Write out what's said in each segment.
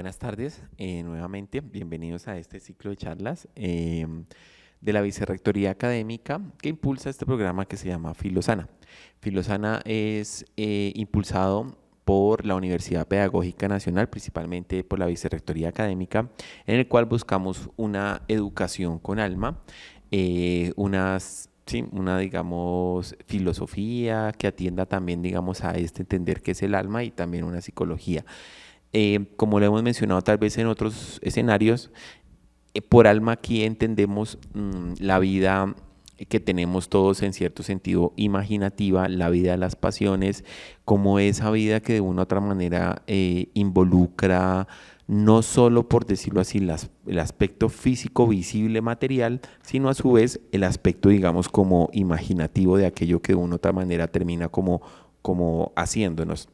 Buenas tardes, nuevamente, bienvenidos a este ciclo de charlas de la Vicerrectoría Académica que impulsa este programa que se llama Filosana. Filosana es impulsado por la Universidad Pedagógica Nacional, principalmente por la Vicerrectoría Académica, en el cual buscamos una educación con alma, una, digamos, filosofía que atienda también, digamos, a este entender qué es el alma y también una psicología. Como lo hemos mencionado tal vez en otros escenarios, por alma aquí entendemos la vida que tenemos todos en cierto sentido imaginativa, la vida de las pasiones, como esa vida que de una u otra manera involucra no solo, por decirlo así, el aspecto físico, visible, material, sino a su vez el aspecto, digamos, como imaginativo de aquello que de una u otra manera termina como haciéndonos.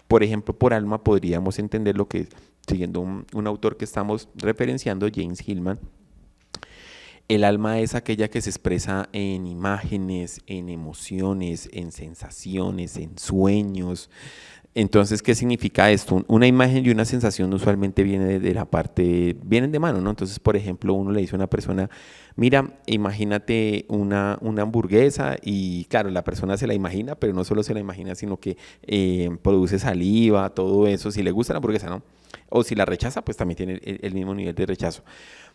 Por ejemplo, por alma podríamos entender lo que, siguiendo un autor que estamos referenciando, James Hillman, el alma es aquella que se expresa en imágenes, en emociones, en sensaciones, en sueños. Entonces, ¿qué significa esto? Una imagen y una sensación usualmente viene de la parte, vienen de mano, ¿no? Entonces, por ejemplo, uno le dice a una persona, mira, imagínate una hamburguesa y claro, la persona se la imagina, pero no solo se la imagina, sino que produce saliva, todo eso, si le gusta la hamburguesa, ¿no? O si la rechaza, pues también tiene el mismo nivel de rechazo.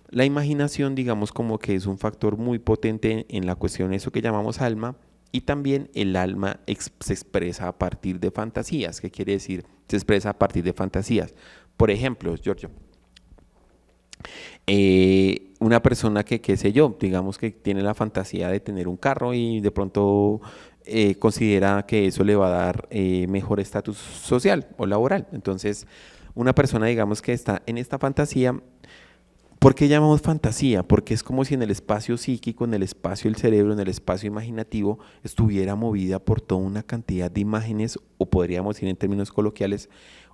La imaginación, digamos, como que es un factor muy potente en la cuestión de eso que llamamos alma, y también el alma se expresa a partir de fantasías. ¿Qué quiere decir? Se expresa a partir de fantasías. Por ejemplo, Giorgio, una persona que, qué sé yo, digamos que tiene la fantasía de tener un carro y de pronto considera que eso le va a dar mejor estatus social o laboral. Entonces, una persona, digamos, que está en esta fantasía. ¿Por qué llamamos fantasía? Porque es como si en el espacio psíquico, en el espacio del cerebro, en el espacio imaginativo, estuviera movida por toda una cantidad de imágenes, o podríamos decir en términos coloquiales,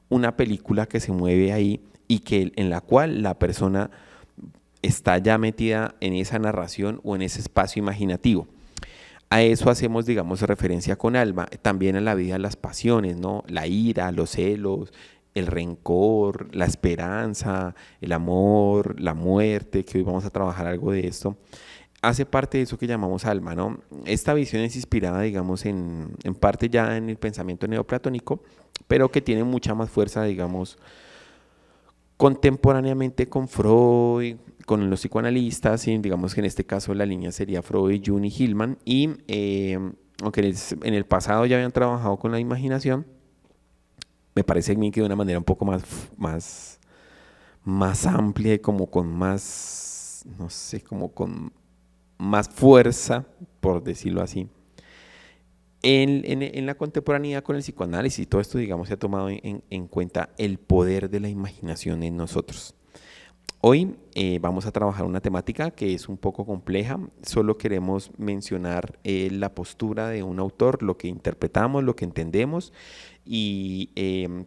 una película que se mueve ahí y en la cual la persona está ya metida en esa narración o en ese espacio imaginativo. A eso hacemos, digamos, referencia con alma, también a la vida, las pasiones, ¿no? La ira, los celos, el rencor, la esperanza, el amor, la muerte, que hoy vamos a trabajar algo de esto, hace parte de eso que llamamos alma, ¿no? Esta visión es inspirada, digamos, en parte ya en el pensamiento neoplatónico, pero que tiene mucha más fuerza, digamos, contemporáneamente con Freud, con los psicoanalistas, y digamos que en este caso la línea sería Freud, Jung y Hillman, y aunque en el pasado ya habían trabajado con la imaginación, me parece a mí que de una manera un poco más amplia y como con más, no sé, como con más fuerza, por decirlo así. En la contemporaneidad con el psicoanálisis y todo esto, digamos, se ha tomado en cuenta el poder de la imaginación en nosotros. Hoy vamos a trabajar una temática que es un poco compleja, solo queremos mencionar la postura de un autor, lo que interpretamos, lo que entendemos y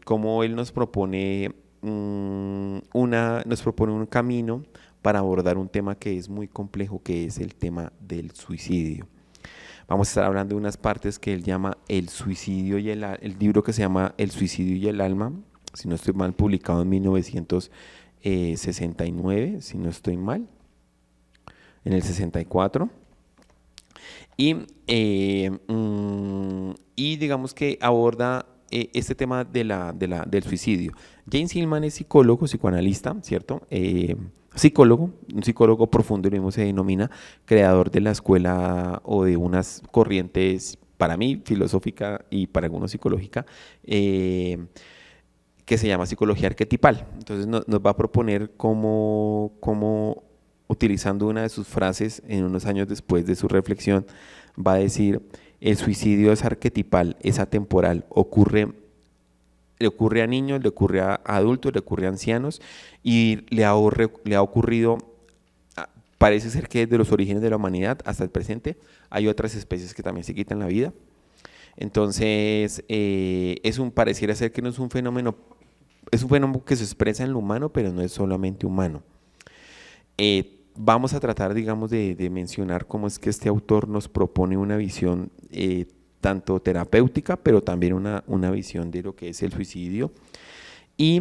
cómo él nos propone, nos propone un camino para abordar un tema que es muy complejo, que es el tema del suicidio. Vamos a estar hablando de unas partes que él llama el suicidio y el libro que se llama El suicidio y el alma, si no estoy mal, publicado en 1969, si no estoy mal, en el 64. Y digamos que aborda este tema del suicidio. James Hillman es psicólogo, psicoanalista, ¿cierto? Un psicólogo profundo, lo mismo se denomina, creador de la escuela o de unas corrientes, para mí, filosófica y para algunos psicológica, que se llama psicología arquetipal. Entonces nos va a proponer cómo, utilizando una de sus frases, en unos años después de su reflexión, va a decir, el suicidio es arquetipal, es atemporal, le ocurre a niños, le ocurre a adultos, le ocurre a ancianos y le ha ocurrido, parece ser que desde los orígenes de la humanidad hasta el presente hay otras especies que también se quitan la vida. Entonces, pareciera ser que no es un fenómeno, es un fenómeno que se expresa en lo humano, pero no es solamente humano. Vamos a tratar, digamos, de mencionar cómo es que este autor nos propone una visión tanto terapéutica, pero también una visión de lo que es el suicidio. Y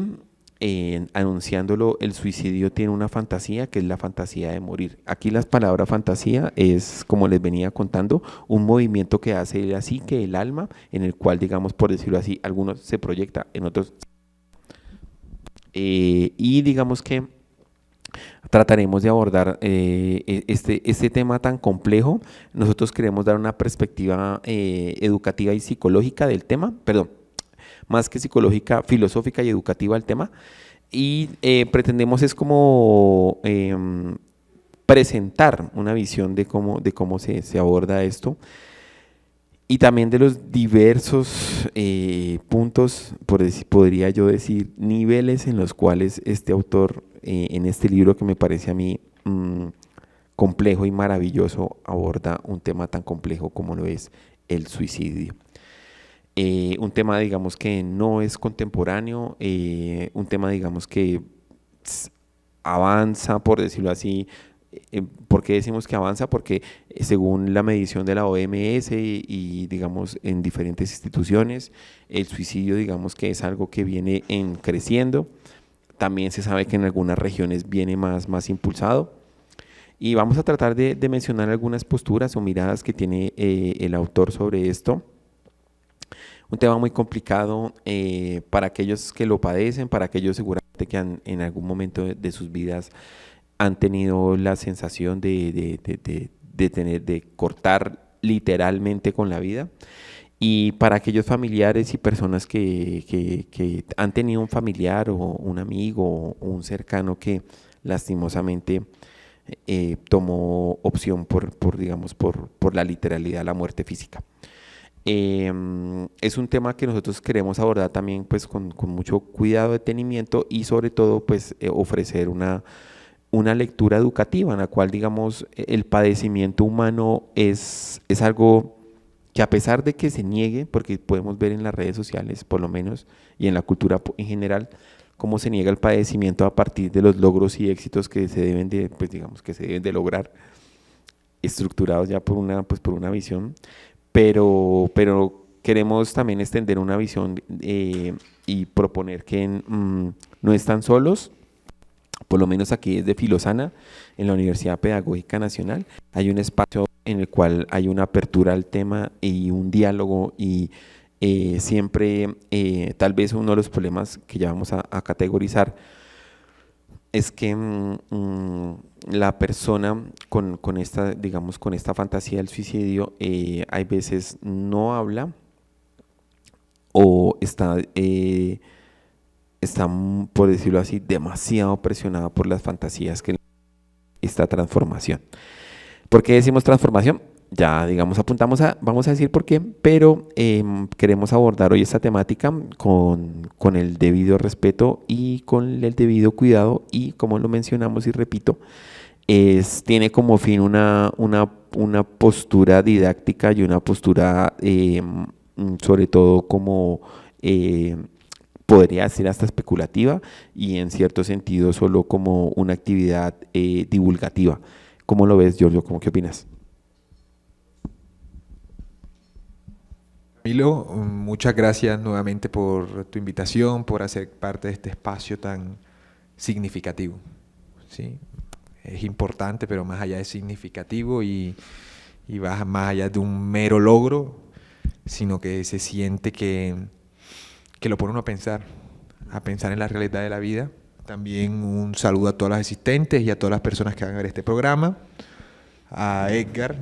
anunciándolo, el suicidio tiene una fantasía que es la fantasía de morir. Aquí la palabra fantasía es, como les venía contando, un movimiento que hace la psique, el alma, en el cual, digamos, por decirlo así, algunos se proyecta, en otros... y digamos que trataremos de abordar este tema tan complejo. Nosotros queremos dar una perspectiva educativa y psicológica del tema, perdón, más que psicológica, filosófica y educativa del tema. Y pretendemos es como presentar una visión de cómo se aborda esto y también de los diversos puntos, podría yo decir, niveles en los cuales este autor, en este libro que me parece a mí complejo y maravilloso, aborda un tema tan complejo como lo es el suicidio. Un tema, digamos, que no es contemporáneo, un tema, digamos, que avanza, por decirlo así. ¿Por qué decimos que avanza? Porque según la medición de la OMS y, digamos, en diferentes instituciones, el suicidio, digamos, que es algo que viene creciendo. También se sabe que en algunas regiones viene más impulsado. Y vamos a tratar de mencionar algunas posturas o miradas que tiene el autor sobre esto. Un tema muy complicado para aquellos que lo padecen, para aquellos seguramente que en algún momento de sus vidas han tenido la sensación de cortar literalmente con la vida. Y para aquellos familiares y personas que han tenido un familiar o un amigo o un cercano que lastimosamente tomó opción digamos, por la literalidad, la muerte física. Es un tema que nosotros queremos abordar también pues con mucho cuidado, detenimiento y sobre todo pues ofrecer una lectura educativa en la cual digamos el padecimiento humano es algo que a pesar de que se niegue, porque podemos ver en las redes sociales por lo menos y en la cultura en general cómo se niega el padecimiento a partir de los logros y éxitos que se deben de, pues digamos que se deben de lograr, estructurados ya por una visión, pero queremos también extender una visión y proponer que no están solos. Por lo menos aquí desde Filosana, en la Universidad Pedagógica Nacional, hay un espacio en el cual hay una apertura al tema y un diálogo y siempre tal vez uno de los problemas que ya vamos a categorizar es que la persona con esta, digamos, con esta fantasía del suicidio hay veces no habla o está, por decirlo así, demasiado presionada por las fantasías que esta transformación. ¿Por qué decimos transformación? Ya, digamos, vamos a decir por qué, pero queremos abordar hoy esta temática con el debido respeto y con el debido cuidado y como lo mencionamos y repito, tiene como fin una postura didáctica y una postura sobre todo como podría ser hasta especulativa y en cierto sentido solo como una actividad divulgativa. ¿Cómo lo ves, Giorgio? ¿Qué opinas? Camilo, muchas gracias nuevamente por tu invitación, por hacer parte de este espacio tan significativo. ¿Sí? Es importante, pero más allá de significativo y va más allá de un mero logro, sino que se siente que lo pone uno a pensar en la realidad de la vida. También un saludo a todos los asistentes y a todas las personas que van a ver este programa, a Edgar,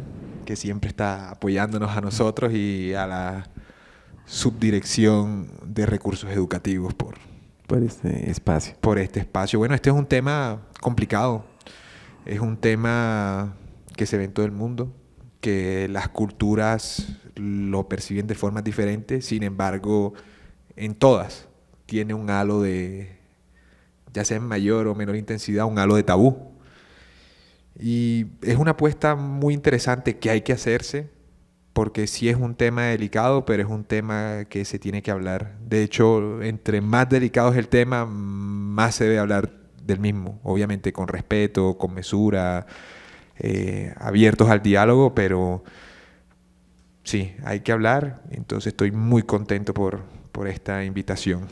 que siempre está apoyándonos a nosotros, y a la Subdirección de Recursos Educativos por este espacio. Por este espacio. Bueno, este es un tema complicado, es un tema que se ve en todo el mundo, que las culturas lo perciben de formas diferentes, sin embargo, en todas tiene un halo de, ya sea en mayor o menor intensidad, un halo de tabú. Y es una apuesta muy interesante que hay que hacerse, porque sí es un tema delicado, pero es un tema que se tiene que hablar. De hecho, entre más delicado es el tema, más se debe hablar del mismo. Obviamente con respeto, con mesura, abiertos al diálogo, pero sí, hay que hablar. Entonces estoy muy contento por esta invitación.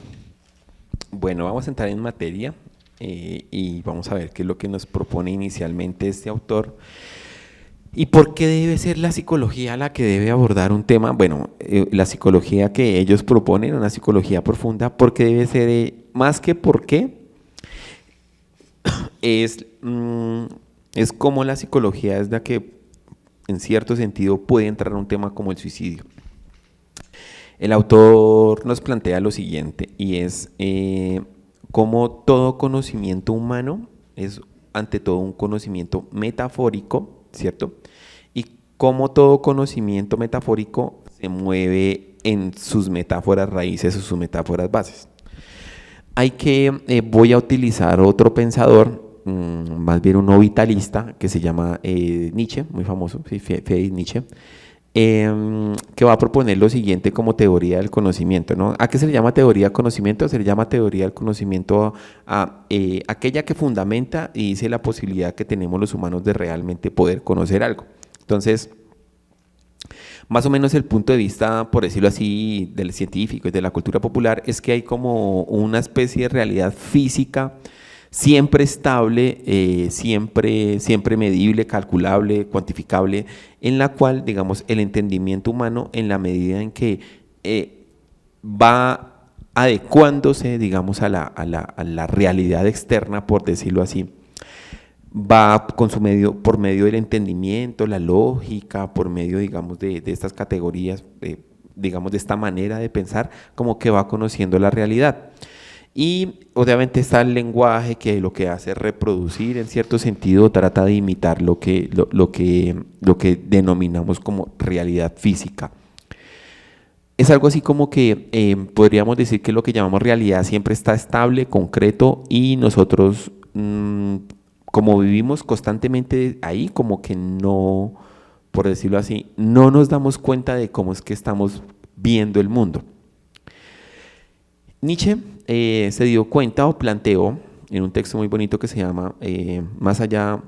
Bueno, vamos a entrar en materia y vamos a ver qué es lo que nos propone inicialmente este autor. ¿Y por qué debe ser la psicología la que debe abordar un tema? Bueno, la psicología que ellos proponen, una psicología profunda, porque debe ser, más que por qué, es, es como la psicología es la que en cierto sentido puede entrar a un tema como el suicidio. El autor nos plantea lo siguiente y es cómo todo conocimiento humano es ante todo un conocimiento metafórico, ¿cierto? Y cómo todo conocimiento metafórico se mueve en sus metáforas raíces o sus metáforas bases. Voy a utilizar otro pensador, más bien uno vitalista, que se llama Nietzsche, muy famoso, Friedrich Nietzsche, que va a proponer lo siguiente como teoría del conocimiento, ¿no? ¿A qué se le llama teoría del conocimiento? Se le llama teoría del conocimiento a aquella que fundamenta y dice la posibilidad que tenemos los humanos de realmente poder conocer algo. Entonces, más o menos el punto de vista, por decirlo así, del científico y de la cultura popular es que hay como una especie de realidad física siempre estable, siempre medible, calculable, cuantificable, en la cual, digamos, el entendimiento humano, en la medida en que va adecuándose, digamos, a la realidad externa, por decirlo así, va con por medio del entendimiento, la lógica, por medio, digamos, de estas categorías, digamos, de esta manera de pensar, como que va conociendo la realidad. Y obviamente está el lenguaje que lo que hace es reproducir, en cierto sentido, trata de imitar lo que denominamos como realidad física. Es algo así como que podríamos decir que lo que llamamos realidad siempre está estable, concreto, y nosotros, como vivimos constantemente ahí, como que no, por decirlo así, no nos damos cuenta de cómo es que estamos viendo el mundo. Nietzsche se dio cuenta o planteó en un texto muy bonito que se llama Más allá,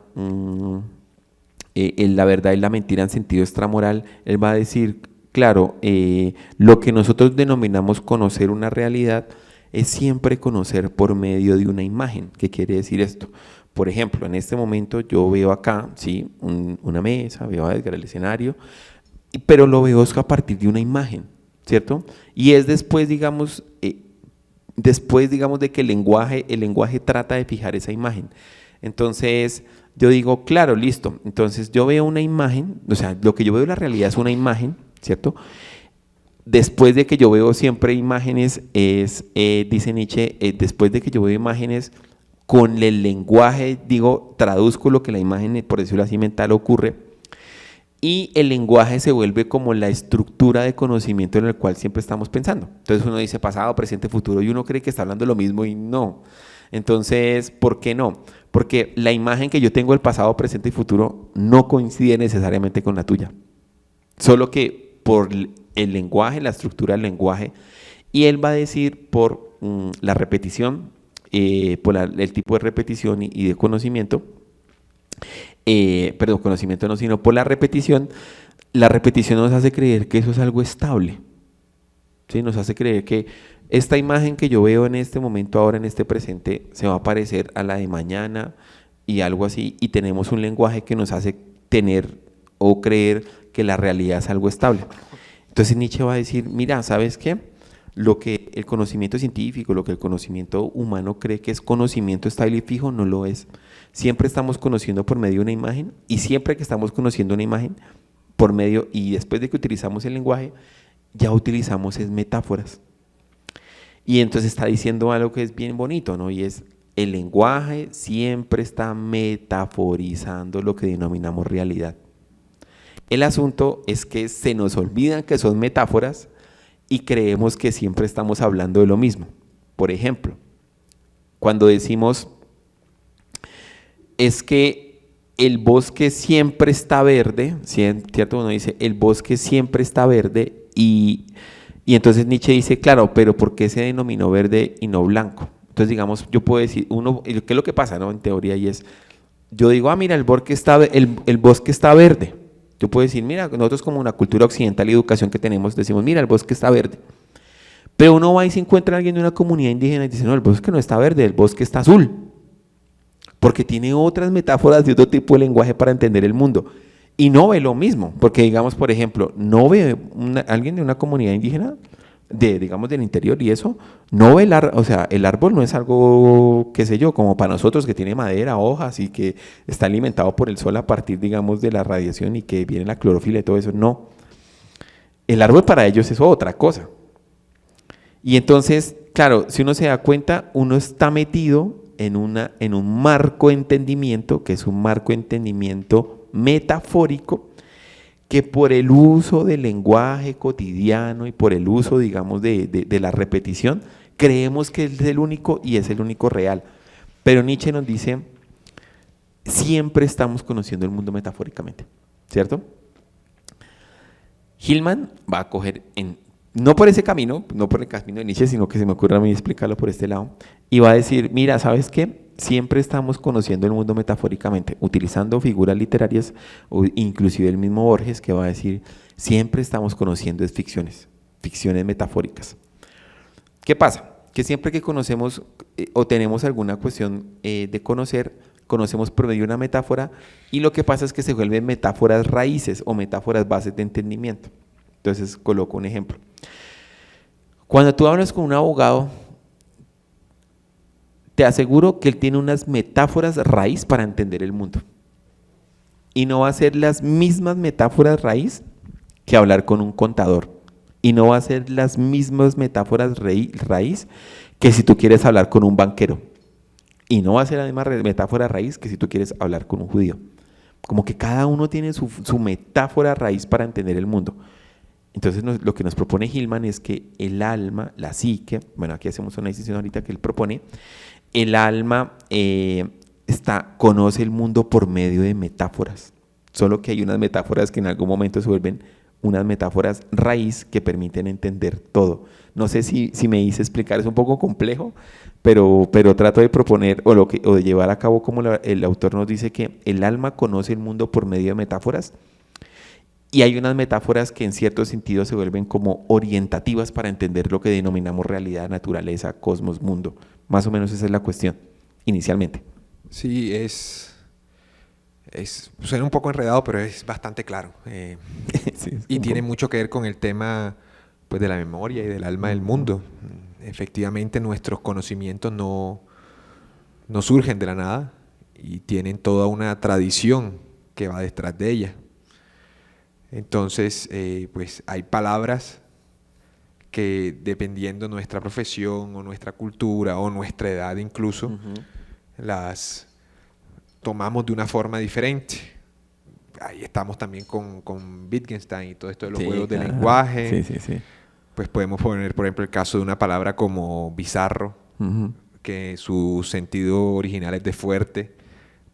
la verdad y la mentira en sentido extramoral. Él va a decir, claro, lo que nosotros denominamos conocer una realidad es siempre conocer por medio de una imagen. ¿Qué quiere decir esto? Por ejemplo, en este momento yo veo acá, ¿sí? Una mesa, veo a Edgar, el escenario, pero lo veo a partir de una imagen, ¿cierto? Y es después, digamos, de que el lenguaje trata de fijar esa imagen. Entonces, yo digo, claro, listo. Entonces, yo veo una imagen, o sea, lo que yo veo en la realidad es una imagen, ¿cierto? Después de que yo veo siempre imágenes, dice Nietzsche, después de que yo veo imágenes, con el lenguaje, digo, traduzco lo que la imagen, por decirlo así, mental ocurre, y el lenguaje se vuelve como la estructura de conocimiento en el cual siempre estamos pensando. Entonces uno dice pasado, presente, futuro, y uno cree que está hablando lo mismo y no. Entonces, ¿por qué no? Porque la imagen que yo tengo del pasado, presente y futuro no coincide necesariamente con la tuya. Solo que por el lenguaje, la estructura del lenguaje, y él va a decir por la repetición, por el tipo de repetición y de conocimiento, perdón, conocimiento no, sino por la repetición nos hace creer que eso es algo estable, ¿sí? Nos hace creer que esta imagen que yo veo en este momento, ahora en este presente, se va a parecer a la de mañana y algo así, y tenemos un lenguaje que nos hace tener o creer que la realidad es algo estable. Entonces Nietzsche va a decir, mira, ¿sabes qué? Lo que el conocimiento científico, lo que el conocimiento humano cree que es conocimiento estable y fijo, no lo es. Siempre estamos conociendo por medio de una imagen, y siempre que estamos conociendo una imagen por medio, y después de que utilizamos el lenguaje, ya utilizamos es metáforas. Y entonces está diciendo algo que es bien bonito, ¿no? Y es, el lenguaje siempre está metaforizando lo que denominamos realidad. El asunto es que se nos olvidan que son metáforas y creemos que siempre estamos hablando de lo mismo. Por ejemplo, cuando decimos, es que el bosque siempre está verde, ¿cierto? Uno dice, el bosque siempre está verde, y entonces Nietzsche dice, claro, pero ¿por qué se denominó verde y no blanco? Entonces, digamos, yo puedo decir, ¿qué es lo que pasa, no? En teoría, y es, yo digo, mira, el bosque está verde. Yo puedo decir, mira, nosotros como una cultura occidental y educación que tenemos, decimos, mira, el bosque está verde. Pero uno va y se encuentra a alguien de una comunidad indígena y dice, no, el bosque no está verde, el bosque está azul. Porque tiene otras metáforas de otro tipo de lenguaje para entender el mundo. Y no ve lo mismo, porque digamos, por ejemplo, no ve alguien de una comunidad indígena, digamos del interior y eso, no ve o sea, el árbol no es algo, qué sé yo, como para nosotros que tiene madera, hojas y que está alimentado por el sol a partir, digamos, de la radiación y que viene la clorofila y todo eso, no. El árbol para ellos es otra cosa. Y entonces, claro, si uno se da cuenta, uno está metido en un marco de entendimiento, que es un marco de entendimiento metafórico, que por el uso del lenguaje cotidiano y por el uso, digamos, de la repetición, creemos que es el único y es el único real. Pero Nietzsche nos dice, siempre estamos conociendo el mundo metafóricamente, ¿cierto? Hillman va a coger, no por ese camino, no por el camino de Nietzsche, sino que se me ocurre a mí explicarlo por este lado, y va a decir, mira, ¿sabes qué? Siempre estamos conociendo el mundo metafóricamente, utilizando figuras literarias, o inclusive el mismo Borges, que va a decir, siempre estamos conociendo ficciones metafóricas. ¿Qué pasa? Que siempre que conocemos o tenemos alguna cuestión de conocer, conocemos por medio de una metáfora, y lo que pasa es que se vuelven metáforas raíces o metáforas bases de entendimiento. Entonces coloco un ejemplo. Cuando tú hablas con un abogado, te aseguro que él tiene unas metáforas raíz para entender el mundo. Y no va a ser las mismas metáforas raíz que hablar con un contador. Y no va a ser las mismas metáforas raíz que si tú quieres hablar con un banquero. Y no va a ser la misma metáfora raíz que si tú quieres hablar con un judío. Como que cada uno tiene su metáfora raíz para entender el mundo. Entonces lo que nos propone Hillman es que el alma, la psique, bueno, aquí hacemos una decisión ahorita que él propone, el alma conoce el mundo por medio de metáforas, solo que hay unas metáforas que en algún momento se vuelven unas metáforas raíz que permiten entender todo. No sé si me hice explicar, es un poco complejo, pero trato de proponer o de llevar a cabo como el autor nos dice que el alma conoce el mundo por medio de metáforas. Y hay unas metáforas que en cierto sentido se vuelven como orientativas para entender lo que denominamos realidad, naturaleza, cosmos, mundo. Más o menos esa es la cuestión, inicialmente. Sí, suena un poco enredado, pero es bastante claro. Sí, y tiene mucho que ver con el tema pues, de la memoria y del alma del mundo. Efectivamente, nuestros conocimientos no surgen de la nada y tienen toda una tradición que va detrás de ella. Entonces, pues hay palabras que dependiendo nuestra profesión o nuestra cultura o nuestra edad incluso, las tomamos de una forma diferente. Ahí estamos también con Wittgenstein y todo esto de los juegos de lenguaje. Sí. Pues podemos poner, por ejemplo, el caso de una palabra como bizarro, que su sentido original es de fuerte,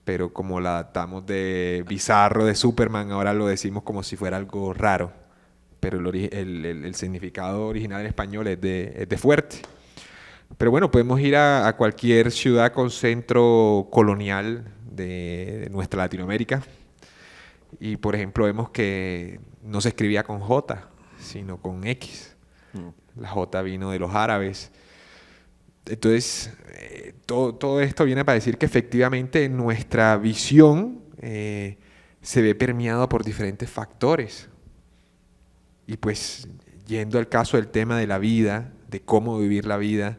pero como la adaptamos de bizarro, de Superman, ahora lo decimos como si fuera algo raro. Pero el significado original en español es de fuerte. Pero bueno, podemos ir a cualquier ciudad con centro colonial de nuestra Latinoamérica. Y por ejemplo vemos que no se escribía con J, sino con X. La J vino de los árabes. Entonces, todo esto viene para decir que efectivamente nuestra visión se ve permeada por diferentes factores. Y pues, yendo al caso del tema de la vida, de cómo vivir la vida,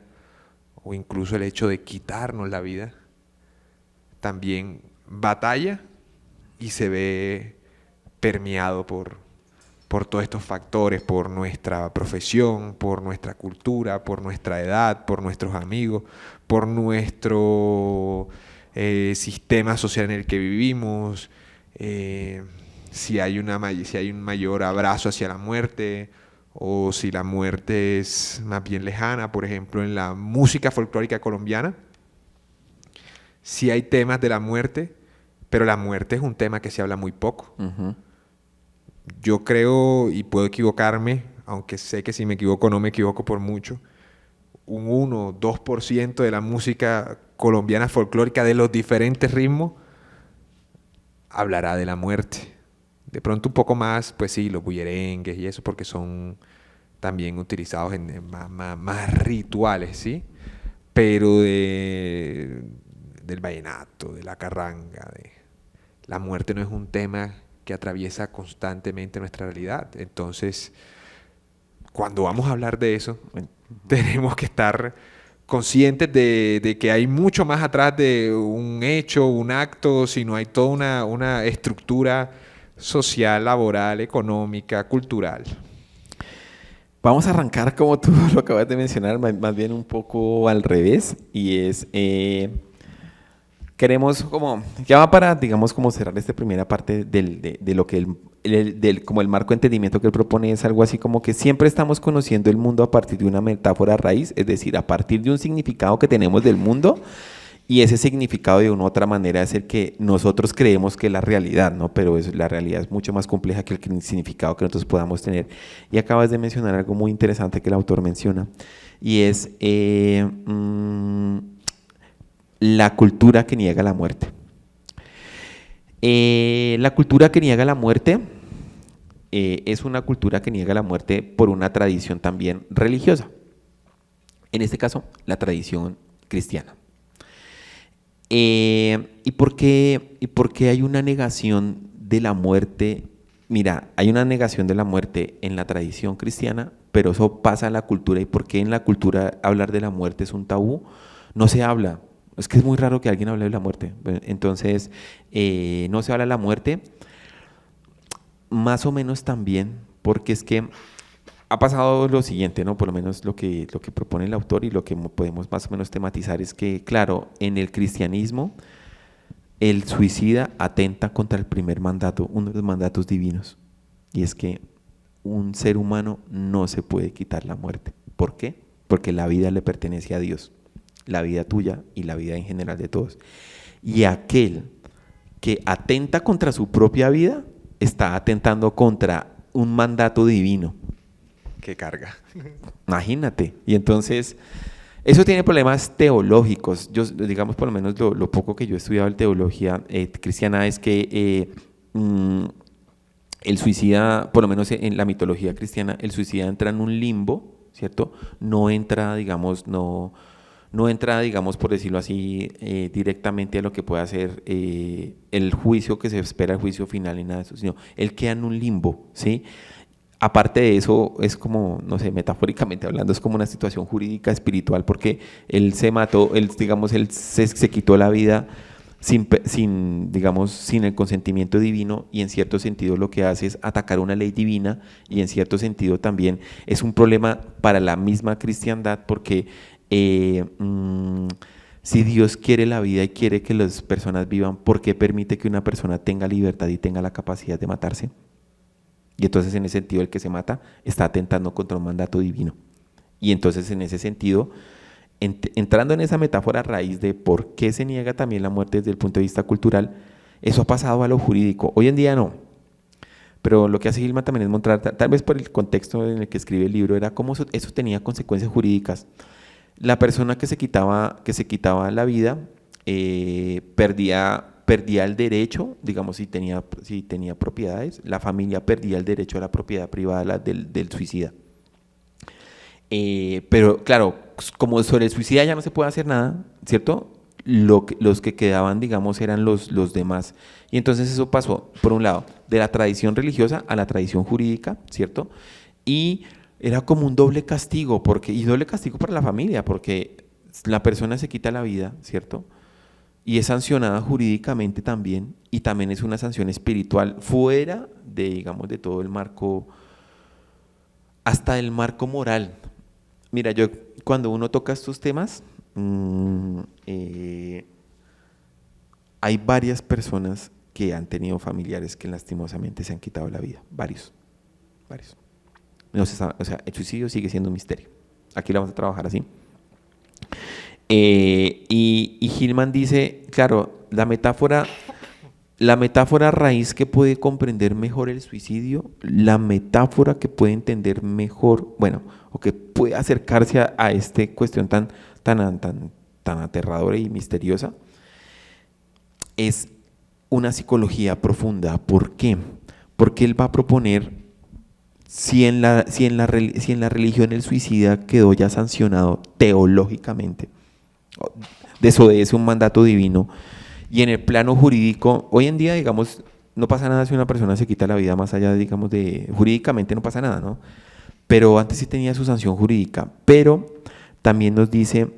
o incluso el hecho de quitarnos la vida, también batalla y se ve permeado por todos estos factores, por nuestra profesión, por nuestra cultura, por nuestra edad, por nuestros amigos, por nuestro sistema social en el que vivimos, si hay un mayor abrazo hacia la muerte o si la muerte es más bien lejana. Por ejemplo, en la música folclórica colombiana, sí hay temas de la muerte, pero la muerte es un tema que se habla muy poco. Yo creo, y puedo equivocarme, aunque sé que si me equivoco no me equivoco por mucho, un 1 o 2% de la música colombiana folclórica de los diferentes ritmos hablará de la muerte. De pronto un poco más, pues sí, los bullerengues y eso, porque son también utilizados en más rituales, ¿sí? Pero del vallenato, de la carranga, la muerte no es un tema que atraviesa constantemente nuestra realidad. Entonces, cuando vamos a hablar de eso, tenemos que estar conscientes de que hay mucho más atrás de un hecho, un acto, sino hay toda una estructura social, laboral, económica, cultural. Vamos a arrancar como tú lo acabas de mencionar, más bien un poco al revés, y es, queremos como, ya va para, digamos, como cerrar esta primera parte de lo que como el marco de entendimiento que él propone es algo así como que siempre estamos conociendo el mundo a partir de una metáfora raíz, es decir, a partir de un significado que tenemos del mundo, y ese significado de una u otra manera es el que nosotros creemos que es la realidad, ¿no? Pero la realidad es mucho más compleja que el significado que nosotros podamos tener. Y acabas de mencionar algo muy interesante que el autor menciona, y es la cultura que niega la muerte. La cultura que niega la muerte es una cultura que niega la muerte por una tradición también religiosa. En este caso, la tradición cristiana. ¿Y por qué hay una negación de la muerte? Mira, hay una negación de la muerte en la tradición cristiana, pero eso pasa en la cultura. ¿Y por qué en la cultura hablar de la muerte es un tabú? No se habla. Es que es muy raro que alguien hable de la muerte. Entonces, no se habla de la muerte, más o menos también, porque es que ha pasado lo siguiente, ¿no? Por lo menos lo que propone el autor y lo que podemos más o menos tematizar es que, claro, en el cristianismo, el suicida atenta contra el primer mandato, uno de los mandatos divinos, y es que un ser humano no se puede quitar la muerte. ¿Por qué? Porque la vida le pertenece a Dios, la vida tuya y la vida en general de todos. Y aquel que atenta contra su propia vida está atentando contra un mandato divino. Qué carga. Imagínate. Y entonces, eso tiene problemas teológicos. Yo, digamos, por lo menos lo poco que yo he estudiado en teología cristiana es que el suicida, por lo menos en la mitología cristiana, el suicida entra en un limbo, ¿cierto? No entra, digamos, no entra, digamos, por decirlo así, directamente a lo que pueda ser el juicio que se espera, el juicio final y nada de eso, sino él queda en un limbo, ¿sí? Aparte de eso, es como, no sé, metafóricamente hablando, es como una situación jurídica espiritual, porque él se mató, digamos, él se quitó la vida digamos, sin el consentimiento divino, y en cierto sentido lo que hace es atacar una ley divina, y en cierto sentido también es un problema para la misma cristiandad, porque si Dios quiere la vida y quiere que las personas vivan, ¿por qué permite que una persona tenga libertad y tenga la capacidad de matarse? Y entonces en ese sentido el que se mata está atentando contra un mandato divino. Y entonces en ese sentido, entrando en esa metáfora raíz de por qué se niega también la muerte desde el punto de vista cultural, eso ha pasado a lo jurídico. Hoy en día no. Pero lo que hace Gilman también es mostrar, tal vez por el contexto en el que escribe el libro, era cómo eso tenía consecuencias jurídicas. La persona que se quitaba la vida perdía el derecho, digamos, si tenía propiedades, la familia perdía el derecho a la propiedad privada del suicida. Pero claro, como sobre el suicida ya no se puede hacer nada, ¿cierto? Los que quedaban, digamos, eran los demás. Y entonces eso pasó, por un lado, de la tradición religiosa a la tradición jurídica, ¿cierto? Y era como un doble castigo, y doble castigo para la familia, porque la persona se quita la vida, ¿cierto? Y es sancionada jurídicamente también, y también es una sanción espiritual fuera de, digamos, de todo el marco, hasta del marco moral. Mira, yo cuando uno toca estos temas, hay varias personas que han tenido familiares que lastimosamente se han quitado la vida, varios. No se sabe, o sea, el suicidio sigue siendo un misterio. Aquí lo vamos a trabajar así. Y Hillman dice, claro, la metáfora raíz que puede comprender mejor el suicidio, la metáfora que puede entender mejor, bueno, o que puede acercarse a esta cuestión tan aterradora y misteriosa, es una psicología profunda. ¿Por qué? Porque él va a proponer si en la religión el suicida quedó ya sancionado teológicamente, desobedece un mandato divino, y en el plano jurídico, hoy en día, digamos, no pasa nada si una persona se quita la vida más allá, digamos, de jurídicamente no pasa nada, ¿no? Pero antes sí tenía su sanción jurídica, pero también nos dice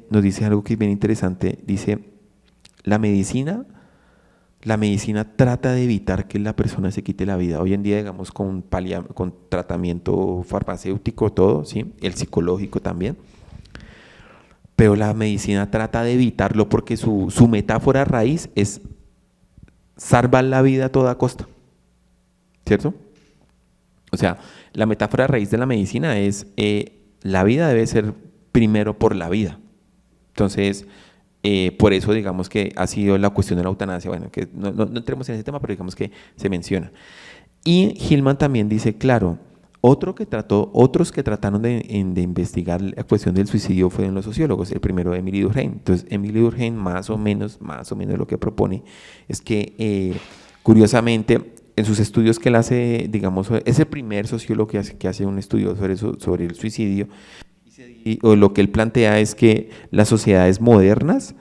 algo que es bien interesante, dice, la medicina, la medicina trata de evitar que la persona se quite la vida. Hoy en día, digamos, con tratamiento farmacéutico, todo, ¿sí? El psicológico también. Pero la medicina trata de evitarlo porque su metáfora raíz es salvar la vida a toda costa, ¿cierto? O sea, la metáfora raíz de la medicina es la vida debe ser primero por la vida. Entonces, por eso digamos que ha sido la cuestión de la eutanasia, bueno, que no entremos en ese tema, pero digamos que se menciona. Y Hillman también dice, claro, otros que trataron de investigar la cuestión del suicidio fueron los sociólogos, el primero Emily Durkheim. Entonces, Emily Durkheim más o menos lo que propone es que, curiosamente, en sus estudios que él hace, digamos, es el primer sociólogo que hace un estudio sobre el suicidio, o lo que él plantea es que las sociedades modernas,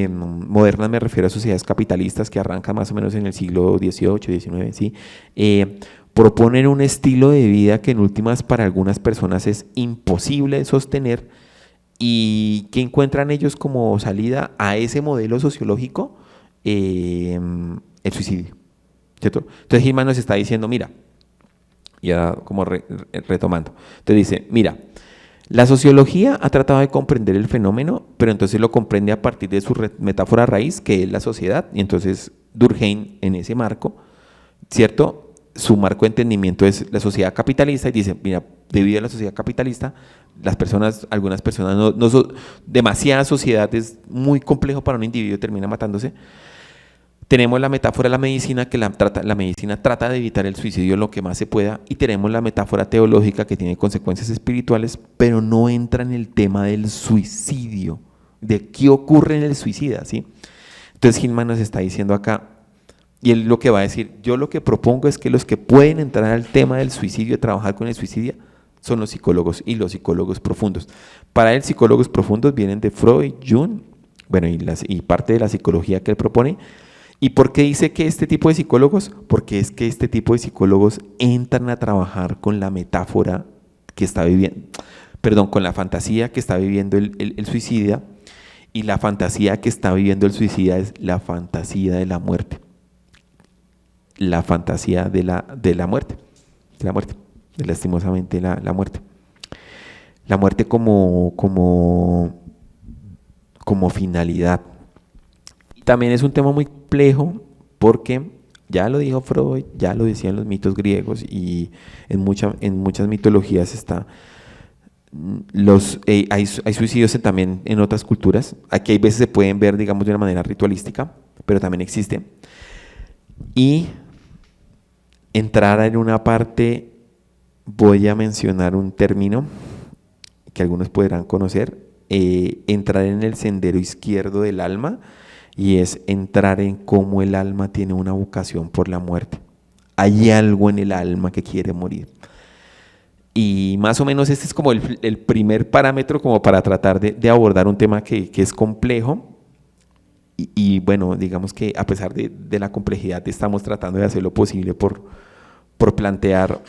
modernas me refiero a sociedades capitalistas que arrancan más o menos en el siglo XVIII, XIX, ¿sí? Proponen un estilo de vida que en últimas para algunas personas es imposible de sostener y que encuentran ellos como salida a ese modelo sociológico el suicidio, ¿cierto? Entonces Hillman nos está diciendo, mira, ya como retomando, entonces dice, mira, la sociología ha tratado de comprender el fenómeno, pero entonces lo comprende a partir de su metáfora raíz, que es la sociedad, y entonces Durkheim en ese marco, ¿cierto? Su marco de entendimiento es la sociedad capitalista y dice, mira, debido a la sociedad capitalista, algunas personas no son, demasiada sociedad es muy complejo para un individuo, termina matándose. Tenemos la metáfora de la medicina, que la medicina trata de evitar el suicidio lo que más se pueda, y tenemos la metáfora teológica que tiene consecuencias espirituales, pero no entra en el tema del suicidio, de qué ocurre en el suicida, ¿sí? Entonces Hillman nos está diciendo acá, y él lo que va a decir, yo lo que propongo es que los que pueden entrar al tema del suicidio, trabajar con el suicidio, son los psicólogos y los psicólogos profundos. Para él, psicólogos profundos vienen de Freud, Jung, bueno, y parte de la psicología que él propone. ¿Y por qué dice que este tipo de psicólogos? Porque es que este tipo de psicólogos entran a trabajar con la metáfora que está viviendo, perdón, con la fantasía que está viviendo el suicida, y la fantasía que está viviendo el suicida es la fantasía de la muerte. La fantasía de la muerte, lastimosamente la muerte. La muerte como finalidad. También es un tema muy complejo porque ya lo dijo Freud, ya lo decían los mitos griegos y en muchas mitologías está. Hay suicidios también en otras culturas. Aquí hay veces se pueden ver, digamos, de una manera ritualística, pero también existe. Y entrar en una parte, voy a mencionar un término que algunos podrán conocer, entrar en el sendero izquierdo del alma, y es entrar en cómo el alma tiene una vocación por la muerte. Hay algo en el alma que quiere morir. Y más o menos este es como el primer parámetro como para tratar de abordar un tema que es complejo. Y bueno, digamos que a pesar de la complejidad estamos tratando de hacer lo posible por plantear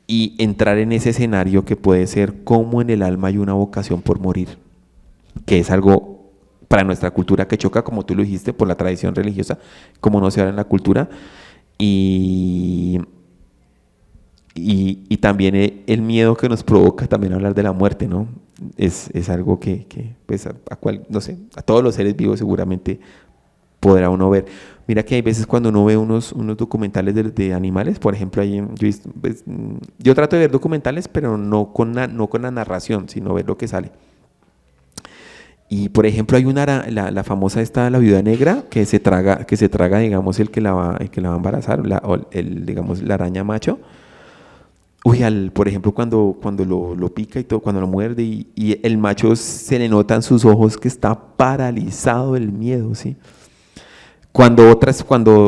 y entrar en ese escenario que puede ser cómo en el alma hay una vocación por morir, que es algo para nuestra cultura que choca, como tú lo dijiste, por la tradición religiosa, como no se habla en la cultura, y también el miedo que nos provoca también hablar de la muerte, ¿no? Es algo que pues, no sé, a todos los seres vivos seguramente podrá uno ver. Mira que hay veces cuando uno ve unos documentales de animales, por ejemplo, yo trato de ver documentales, pero no con la narración, sino ver lo que sale. Y por ejemplo hay la famosa la viuda negra que se traga, digamos, el que la va a embarazar, digamos, la araña macho. Uy, por ejemplo, cuando lo pica y todo, cuando lo muerde y el macho se le nota en sus ojos que está paralizado del miedo, ¿sí? Cuando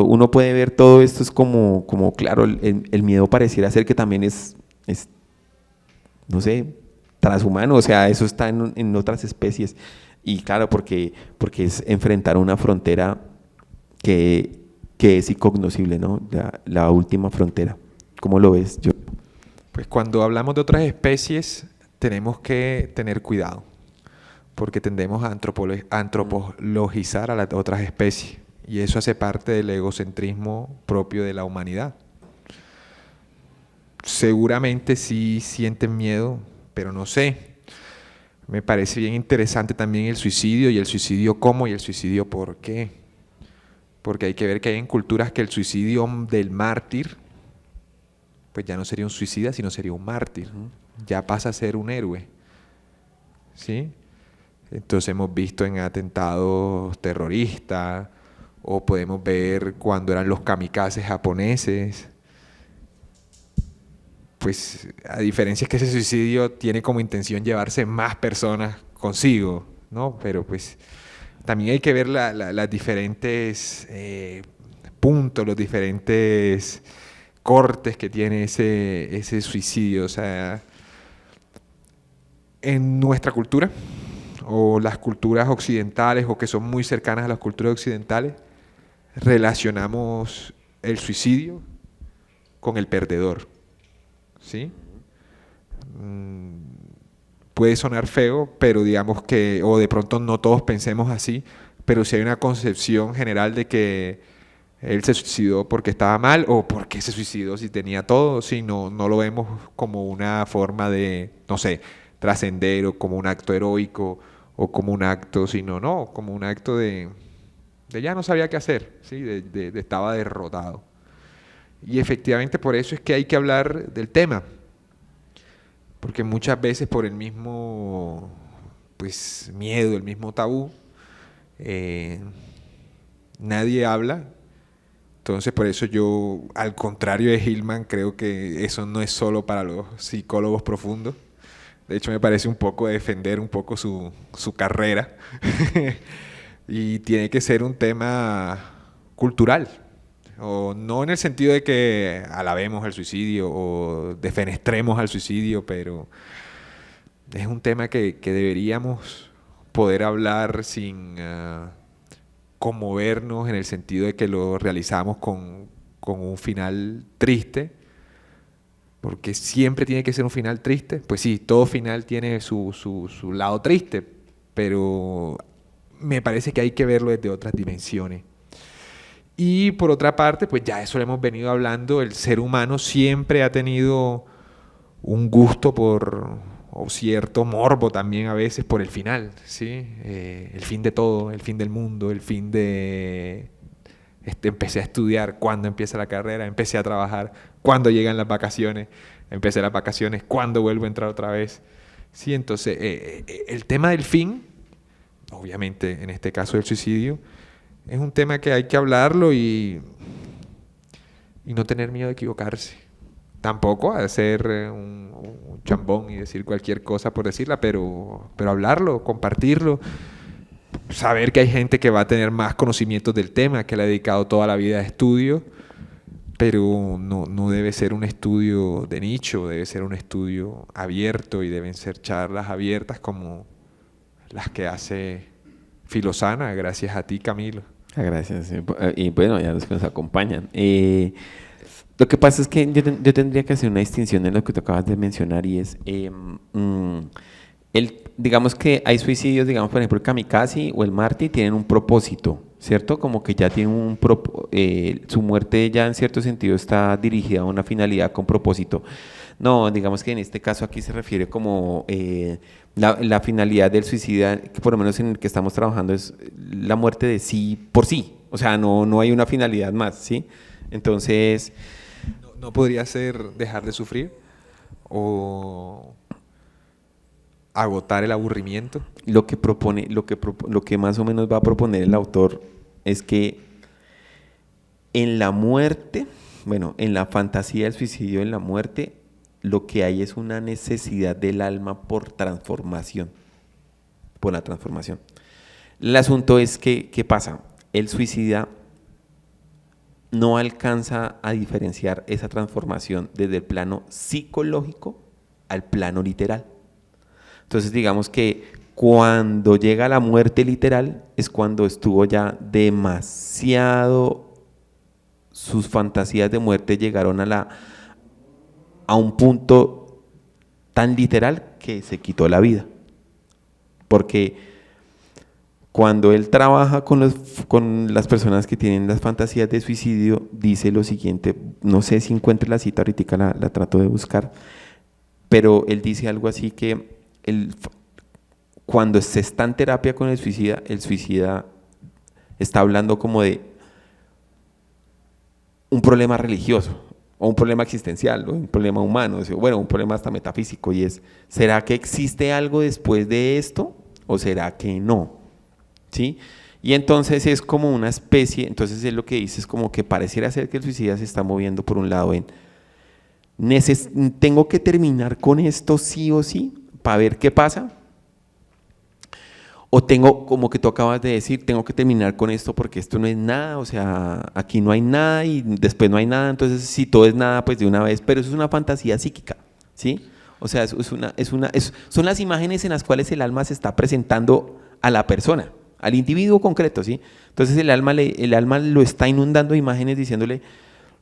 uno puede ver todo esto es como claro, el miedo pareciera ser que también es es, no sé, transhumano, o sea, eso está en otras especies. Y claro, porque es enfrentar una frontera que es incognoscible, ¿no? La última frontera. ¿Cómo lo ves, yo? Pues cuando hablamos de otras especies, tenemos que tener cuidado, porque tendemos a antropologizar a las otras especies, y eso hace parte del egocentrismo propio de la humanidad. Seguramente sí sienten miedo, pero no sé. Me parece bien interesante también el suicidio, y el suicidio cómo y el suicidio por qué. Porque hay que ver que hay en culturas que el suicidio del mártir, pues ya no sería un suicida, sino sería un mártir. Ya pasa a ser un héroe. ¿Sí? Entonces hemos visto en atentados terroristas, o podemos ver cuando eran los kamikazes japoneses. Pues a diferencia es que ese suicidio tiene como intención llevarse más personas consigo, ¿no? Pero pues también hay que ver las diferentes puntos, los diferentes cortes que tiene ese suicidio. O sea, en nuestra cultura, o las culturas occidentales, o que son muy cercanas a las culturas occidentales, relacionamos el suicidio con el perdedor, ¿sí? Puede sonar feo, pero digamos que, o de pronto no todos pensemos así, pero si hay una concepción general de que él se suicidó porque estaba mal, o porque se suicidó si tenía todo, si no, no lo vemos como una forma de, no sé, trascender, o como un acto heroico, o como un acto, sino no, como un acto de ya no sabía qué hacer, ¿sí? De estaba derrotado. Y efectivamente por eso es que hay que hablar del tema, porque muchas veces por el mismo pues miedo, el mismo tabú, eh, nadie habla. Entonces por eso yo, al contrario de Hillman, creo que eso no es solo para los psicólogos profundos. De hecho me parece un poco defender un poco su carrera. Y tiene que ser un tema cultural, o no en el sentido de que alabemos el suicidio o defenestremos al suicidio, pero es un tema que deberíamos poder hablar sin conmovernos, en el sentido de que lo realizamos con un final triste, porque siempre tiene que ser un final triste. Pues sí, todo final tiene su lado triste, pero me parece que hay que verlo desde otras dimensiones. Y por otra parte, pues ya eso lo hemos venido hablando, el ser humano siempre ha tenido un gusto por, o cierto morbo también a veces por el final, ¿sí? El fin de todo, el fin del mundo, el fin de... empecé a estudiar, cuándo empieza la carrera, empecé a trabajar, cuándo llegan las vacaciones, empecé las vacaciones, cuándo vuelvo a entrar otra vez. Sí, entonces el tema del fin, obviamente en este caso del suicidio, es un tema que hay que hablarlo, y no tener miedo de equivocarse. Tampoco a ser un chambón y decir cualquier cosa por decirla, pero hablarlo, compartirlo, saber que hay gente que va a tener más conocimientos del tema, que le ha dedicado toda la vida a estudio, pero no debe ser un estudio de nicho, debe ser un estudio abierto, y deben ser charlas abiertas como las que hace Filosana, gracias a ti, Camilo. Gracias. Y bueno, ya los que nos acompañan. Lo que pasa es que yo tendría que hacer una distinción en lo que tú acabas de mencionar, y es, digamos que hay suicidios, digamos, por ejemplo, el kamikaze o el mártir tienen un propósito, ¿cierto? Como que ya tienen su muerte ya en cierto sentido está dirigida a una finalidad con propósito. No, digamos que en este caso aquí se refiere como la finalidad del suicida, que por lo menos en el que estamos trabajando, es la muerte de sí por sí. O sea, no hay una finalidad más, ¿sí? Entonces, No podría ser dejar de sufrir, o agotar el aburrimiento. lo que más o menos va a proponer el autor es que en la muerte, bueno, en la fantasía del suicidio, en la muerte, lo que hay es una necesidad del alma por transformación, por la transformación. El asunto es que, ¿qué pasa? El suicida no alcanza a diferenciar esa transformación desde el plano psicológico al plano literal. Entonces digamos que cuando llega la muerte literal es cuando estuvo ya demasiado, sus fantasías de muerte llegaron a un punto tan literal que se quitó la vida. Porque cuando él trabaja con las personas que tienen las fantasías de suicidio, dice lo siguiente, no sé si encuentre la cita, ahorita la trato de buscar, pero él dice algo así que cuando se está en terapia con el suicida está hablando como de un problema religioso, o un problema existencial, o un problema humano, bueno, un problema hasta metafísico, y es, ¿será que existe algo después de esto o será que no? ¿Sí? Y entonces es como una especie, entonces él lo que dice es como que pareciera ser que el suicida se está moviendo por un lado en, tengo que terminar con esto sí o sí, para ver qué pasa, o tengo, como que tú acabas de decir, tengo que terminar con esto porque esto no es nada, o sea, aquí no hay nada y después no hay nada, entonces si todo es nada, pues de una vez, pero eso es una fantasía psíquica, ¿sí? O sea, son las imágenes en las cuales el alma se está presentando a la persona, al individuo concreto, ¿sí? Entonces el alma lo está inundando de imágenes diciéndole,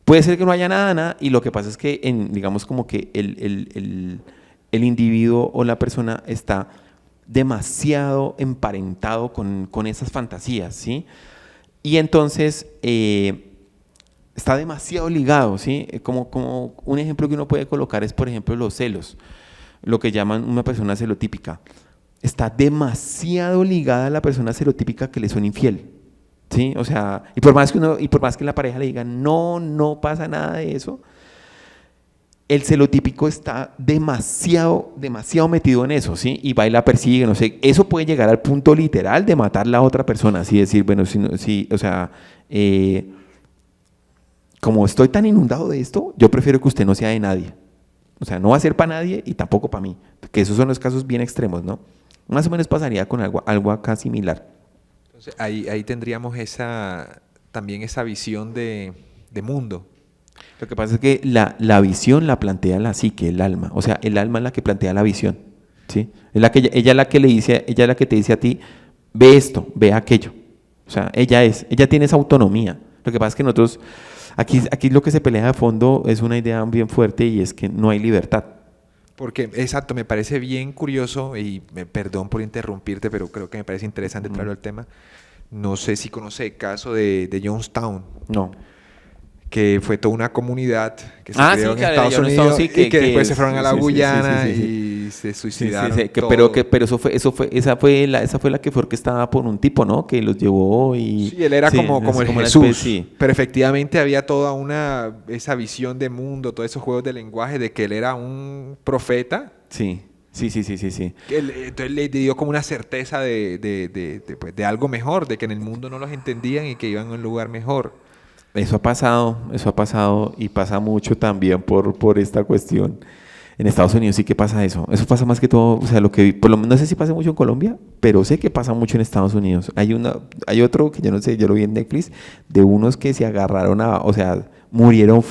puede ser que no haya nada, y lo que pasa es que, digamos como que el individuo o la persona está demasiado emparentado con esas fantasías, ¿sí? Y entonces está demasiado ligado, ¿sí? Como un ejemplo que uno puede colocar es, por ejemplo, los celos, lo que llaman una persona celotípica. Está demasiado ligada a la persona celotípica que le son infiel, ¿sí? O sea, y por más que la pareja le diga, no pasa nada de eso, el celotípico está demasiado metido en eso, ¿sí? Y va y la persigue, no sé, eso puede llegar al punto literal de matar a la otra persona, así decir, bueno, o sea, como estoy tan inundado de esto, yo prefiero que usted no sea de nadie, o sea, no va a ser para nadie y tampoco para mí, que esos son los casos bien extremos, ¿no? Más o menos pasaría con algo acá similar. Entonces, ahí tendríamos también esa visión de mundo. Lo que pasa es que la visión la plantea la psique, el alma. O sea, el alma es la que plantea la visión, ¿sí? Ella es la que ella es la que te dice a ti, ve esto, ve aquello. O sea, ella tiene esa autonomía. Lo que pasa es que nosotros, aquí lo que se pelea de fondo es una idea bien fuerte y es que no hay libertad. Porque, exacto, me parece bien curioso, y perdón por interrumpirte, pero creo que me parece interesante traerlo al tema. No sé si conoce el caso de Jonestown. No. Que fue toda una comunidad que se creó en claro, Estados Unidos, sí, y que después se fueron a la Guyana y se suicidaron. Pero esa fue la que fue orquestada por un tipo, ¿no? Que los llevó y... Sí, él era como el Jesús. Especie. Pero efectivamente había toda esa visión de mundo, todos esos juegos de lenguaje de que él era un profeta. Sí. Entonces le dio como una certeza pues, de algo mejor, de que en el mundo no los entendían y que iban a un lugar mejor. Eso ha pasado y pasa mucho también por esta cuestión. En Estados Unidos sí que pasa eso. Eso pasa más que todo, o sea, por lo menos no sé si pasa mucho en Colombia, pero sé que pasa mucho en Estados Unidos. Hay otro que yo no sé, yo lo vi en Netflix, de unos que se agarraron o sea, murieron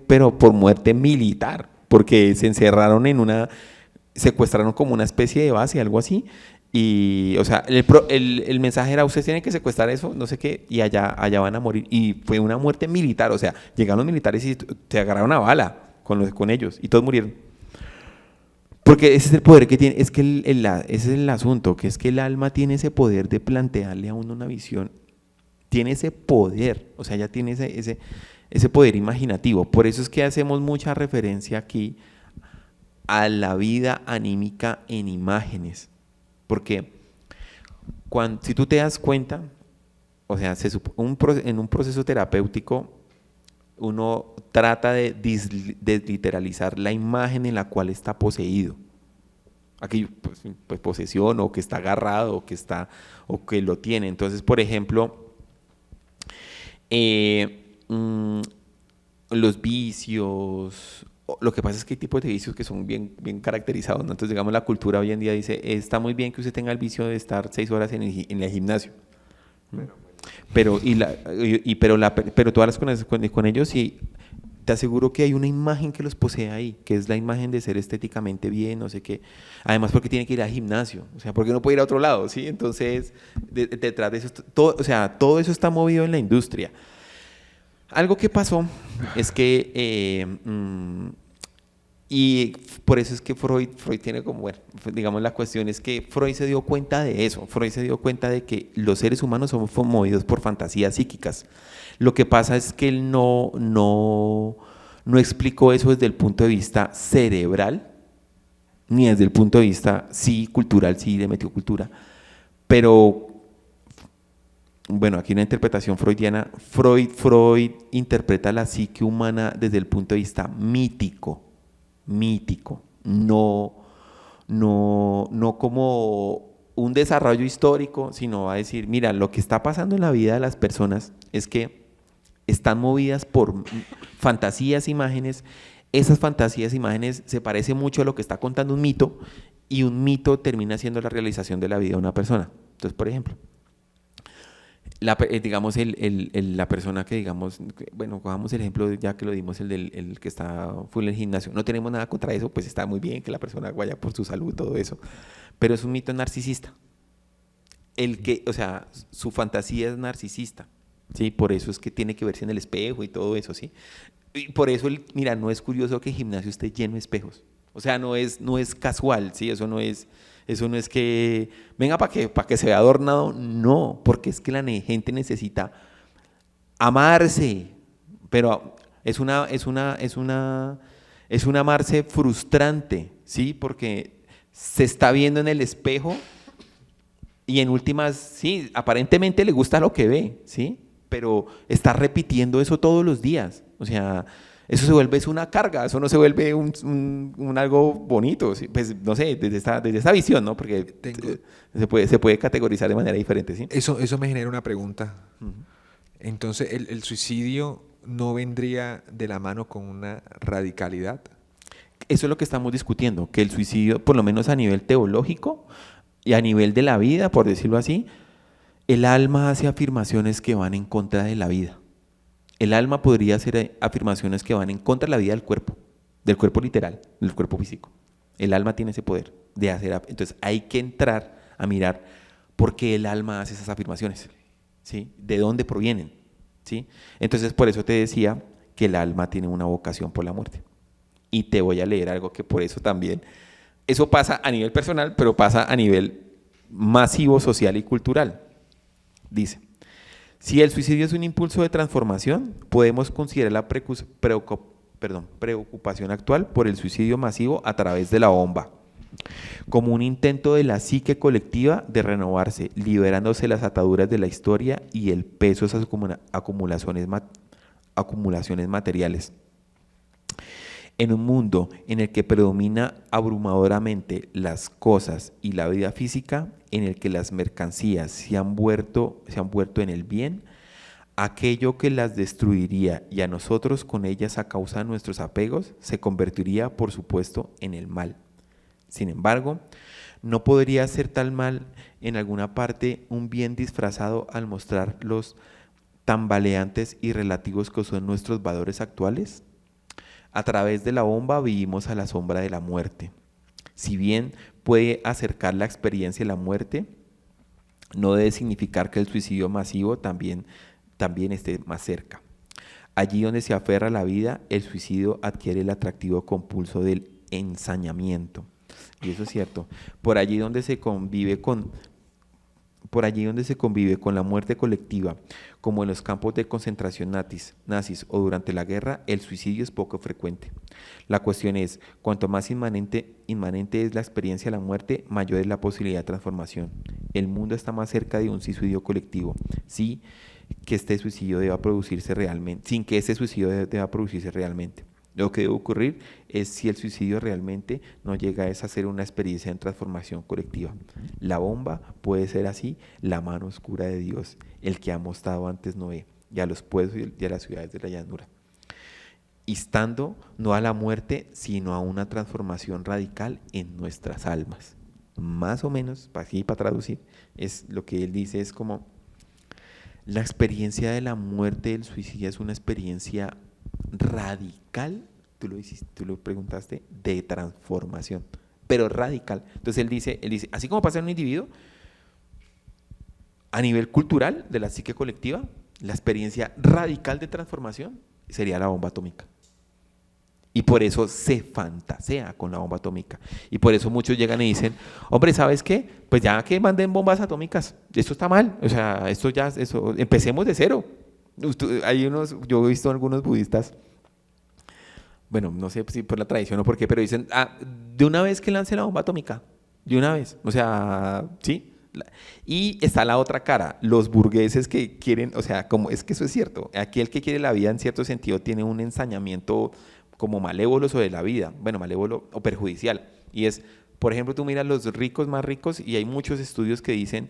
pero por muerte militar, porque se encerraron secuestraron como una especie de base, algo así. Y, o sea, el mensaje era, ustedes tienen que secuestrar eso, no sé qué, y allá van a morir. Y fue una muerte militar, o sea, llegaron los militares y se agarraron a bala con ellos, y todos murieron. Porque ese es el poder que tiene, es que ese es el asunto, que es que el alma tiene ese poder de plantearle a uno una visión, tiene ese poder, o sea, ya tiene ese poder imaginativo. Por eso es que hacemos mucha referencia aquí a la vida anímica en imágenes. Porque si tú te das cuenta, o sea, en un proceso terapéutico, uno trata de desliteralizar la imagen en la cual está poseído. Aquí, pues posesión, o que está agarrado, o que lo tiene. Entonces, por ejemplo, los vicios. Lo que pasa es que hay tipos de vicios que son bien caracterizados, ¿no? Entonces, digamos, la cultura hoy en día dice, está muy bien que usted tenga el vicio de estar 6 horas en el gimnasio. Pero tú hablas con ellos y te aseguro que hay una imagen que los posee ahí, que es la imagen de ser estéticamente bien, no sé qué. Además, porque tiene que ir al gimnasio, o sea, porque no puede ir a otro lado, ¿sí? Entonces, detrás de eso, todo, o sea, todo eso está movido en la industria. Algo que pasó es que, y por eso es que Freud tiene como, bueno, digamos la cuestión es que Freud se dio cuenta de eso, Freud se dio cuenta de que los seres humanos somos movidos por fantasías psíquicas. Lo que pasa es que él no explicó eso desde el punto de vista cerebral, ni desde el punto de vista, sí, cultural, sí, de meticultura, pero bueno, aquí una interpretación freudiana, Freud interpreta la psique humana desde el punto de vista mítico, no como un desarrollo histórico, sino va a decir, mira, lo que está pasando en la vida de las personas es que están movidas por fantasías, imágenes. Esas fantasías, imágenes se parecen mucho a lo que está contando un mito y un mito termina siendo la realización de la vida de una persona. Entonces, por ejemplo, digamos, la persona que, digamos, bueno, cojamos el ejemplo, ya que lo dimos, el que está full en el gimnasio. No tenemos nada contra eso, pues está muy bien que la persona vaya por su salud, todo eso. Pero es un mito narcisista. O sea, su fantasía es narcisista, ¿sí? Por eso es que tiene que verse en el espejo y todo eso, ¿sí? Y por eso, mira, no es curioso que el gimnasio esté lleno de espejos. O sea, no es casual, ¿sí? Eso no es que venga para que se vea adornado, no, porque es que la gente necesita amarse, pero es una amarse frustrante, ¿sí? Porque se está viendo en el espejo y en últimas, sí, aparentemente le gusta lo que ve, ¿sí? Pero está repitiendo eso todos los días, o sea, eso se vuelve es una carga, eso no se vuelve un algo bonito, ¿sí? Pues no sé, desde esta visión, ¿no? Porque se puede categorizar de manera diferente, ¿sí? Eso me genera una pregunta. Entonces, ¿el suicidio no vendría de la mano con una radicalidad? Eso es lo que estamos discutiendo, que el suicidio, por lo menos a nivel teológico y a nivel de la vida, por decirlo así, el alma hace afirmaciones que van en contra de la vida. El alma podría hacer afirmaciones que van en contra de la vida del cuerpo literal, del cuerpo físico. El alma tiene ese poder de hacer. Entonces hay que entrar a mirar por qué el alma hace esas afirmaciones, ¿sí? ¿De dónde provienen? ¿Sí? Entonces por eso te decía que el alma tiene una vocación por la muerte. Y te voy a leer algo que por eso también, eso pasa a nivel personal, pero pasa a nivel masivo, social y cultural. Dice, si el suicidio es un impulso de transformación, podemos considerar la preocupación actual por el suicidio masivo a través de la bomba, como un intento de la psique colectiva de renovarse, liberándose de las ataduras de la historia y el peso de esas acumulaciones materiales. En un mundo en el que predomina abrumadoramente las cosas y la vida física, en el que las mercancías se han vuelto en el bien, aquello que las destruiría y a nosotros con ellas a causa de nuestros apegos, se convertiría, por supuesto, en el mal. Sin embargo, ¿no podría ser tal mal en alguna parte un bien disfrazado al mostrar los tambaleantes y relativos que son nuestros valores actuales? A través de la bomba vivimos a la sombra de la muerte. Si bien puede acercar la experiencia de la muerte, no debe significar que el suicidio masivo también esté más cerca. Allí donde se aferra a la vida, el suicidio adquiere el atractivo compulso del ensañamiento. Y eso es cierto. Por allí donde se convive con la muerte colectiva, como en los campos de concentración nazis o durante la guerra, el suicidio es poco frecuente. La cuestión es, cuanto más inmanente es la experiencia de la muerte, mayor es la posibilidad de transformación. El mundo está más cerca de un suicidio colectivo, sin que este suicidio deba producirse realmente. Lo que debe ocurrir es si el suicidio realmente no llega a ser una experiencia de transformación colectiva. La bomba puede ser así la mano oscura de Dios, el que ha mostrado antes Noé y a los pueblos y a las ciudades de la llanura, instando no a la muerte, sino a una transformación radical en nuestras almas. Más o menos, para traducir, es lo que él dice, es como La experiencia de la muerte del suicidio es una experiencia radical, tú lo preguntaste, de transformación, pero radical. Entonces él dice, así como pasa en un individuo, a nivel cultural de la psique colectiva, la experiencia radical de transformación sería la bomba atómica. Y por eso se fantasea con la bomba atómica. Y por eso muchos llegan y dicen, hombre, ¿sabes qué? Pues ya que manden bombas atómicas, esto está mal. O sea, empecemos de cero. Yo he visto algunos budistas, bueno, no sé si por la tradición o por qué, pero dicen, de una vez que lance la bomba atómica, de una vez. O sea, sí. Y está la otra cara, los burgueses que quieren, o sea, como es que eso es cierto, aquí el que quiere la vida en cierto sentido tiene un ensañamiento como malévolo sobre la vida, bueno, malévolo o perjudicial, y es, por ejemplo, tú miras los ricos más ricos y hay muchos estudios que dicen,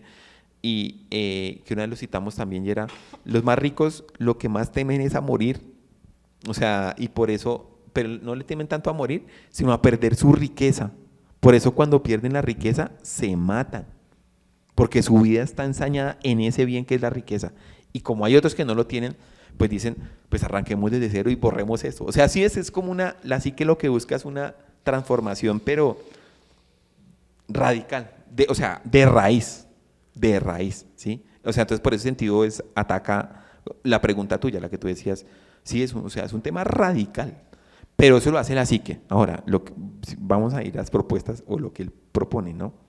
y que una vez lo citamos también, y era, los más ricos lo que más temen es a morir, o sea, y por eso, pero no le temen tanto a morir, sino a perder su riqueza, por eso cuando pierden la riqueza se matan, porque su vida está ensañada en ese bien que es la riqueza. Y como hay otros que no lo tienen, pues dicen, pues arranquemos desde cero y borremos esto. O sea, sí es como la psique lo que busca es una transformación, pero radical, o sea, de raíz, ¿sí? O sea, entonces por ese sentido ataca la pregunta tuya, la que tú decías, sí, o sea, es un tema radical, pero eso lo hace la psique. Ahora, vamos a ir a las propuestas o lo que él propone, ¿no?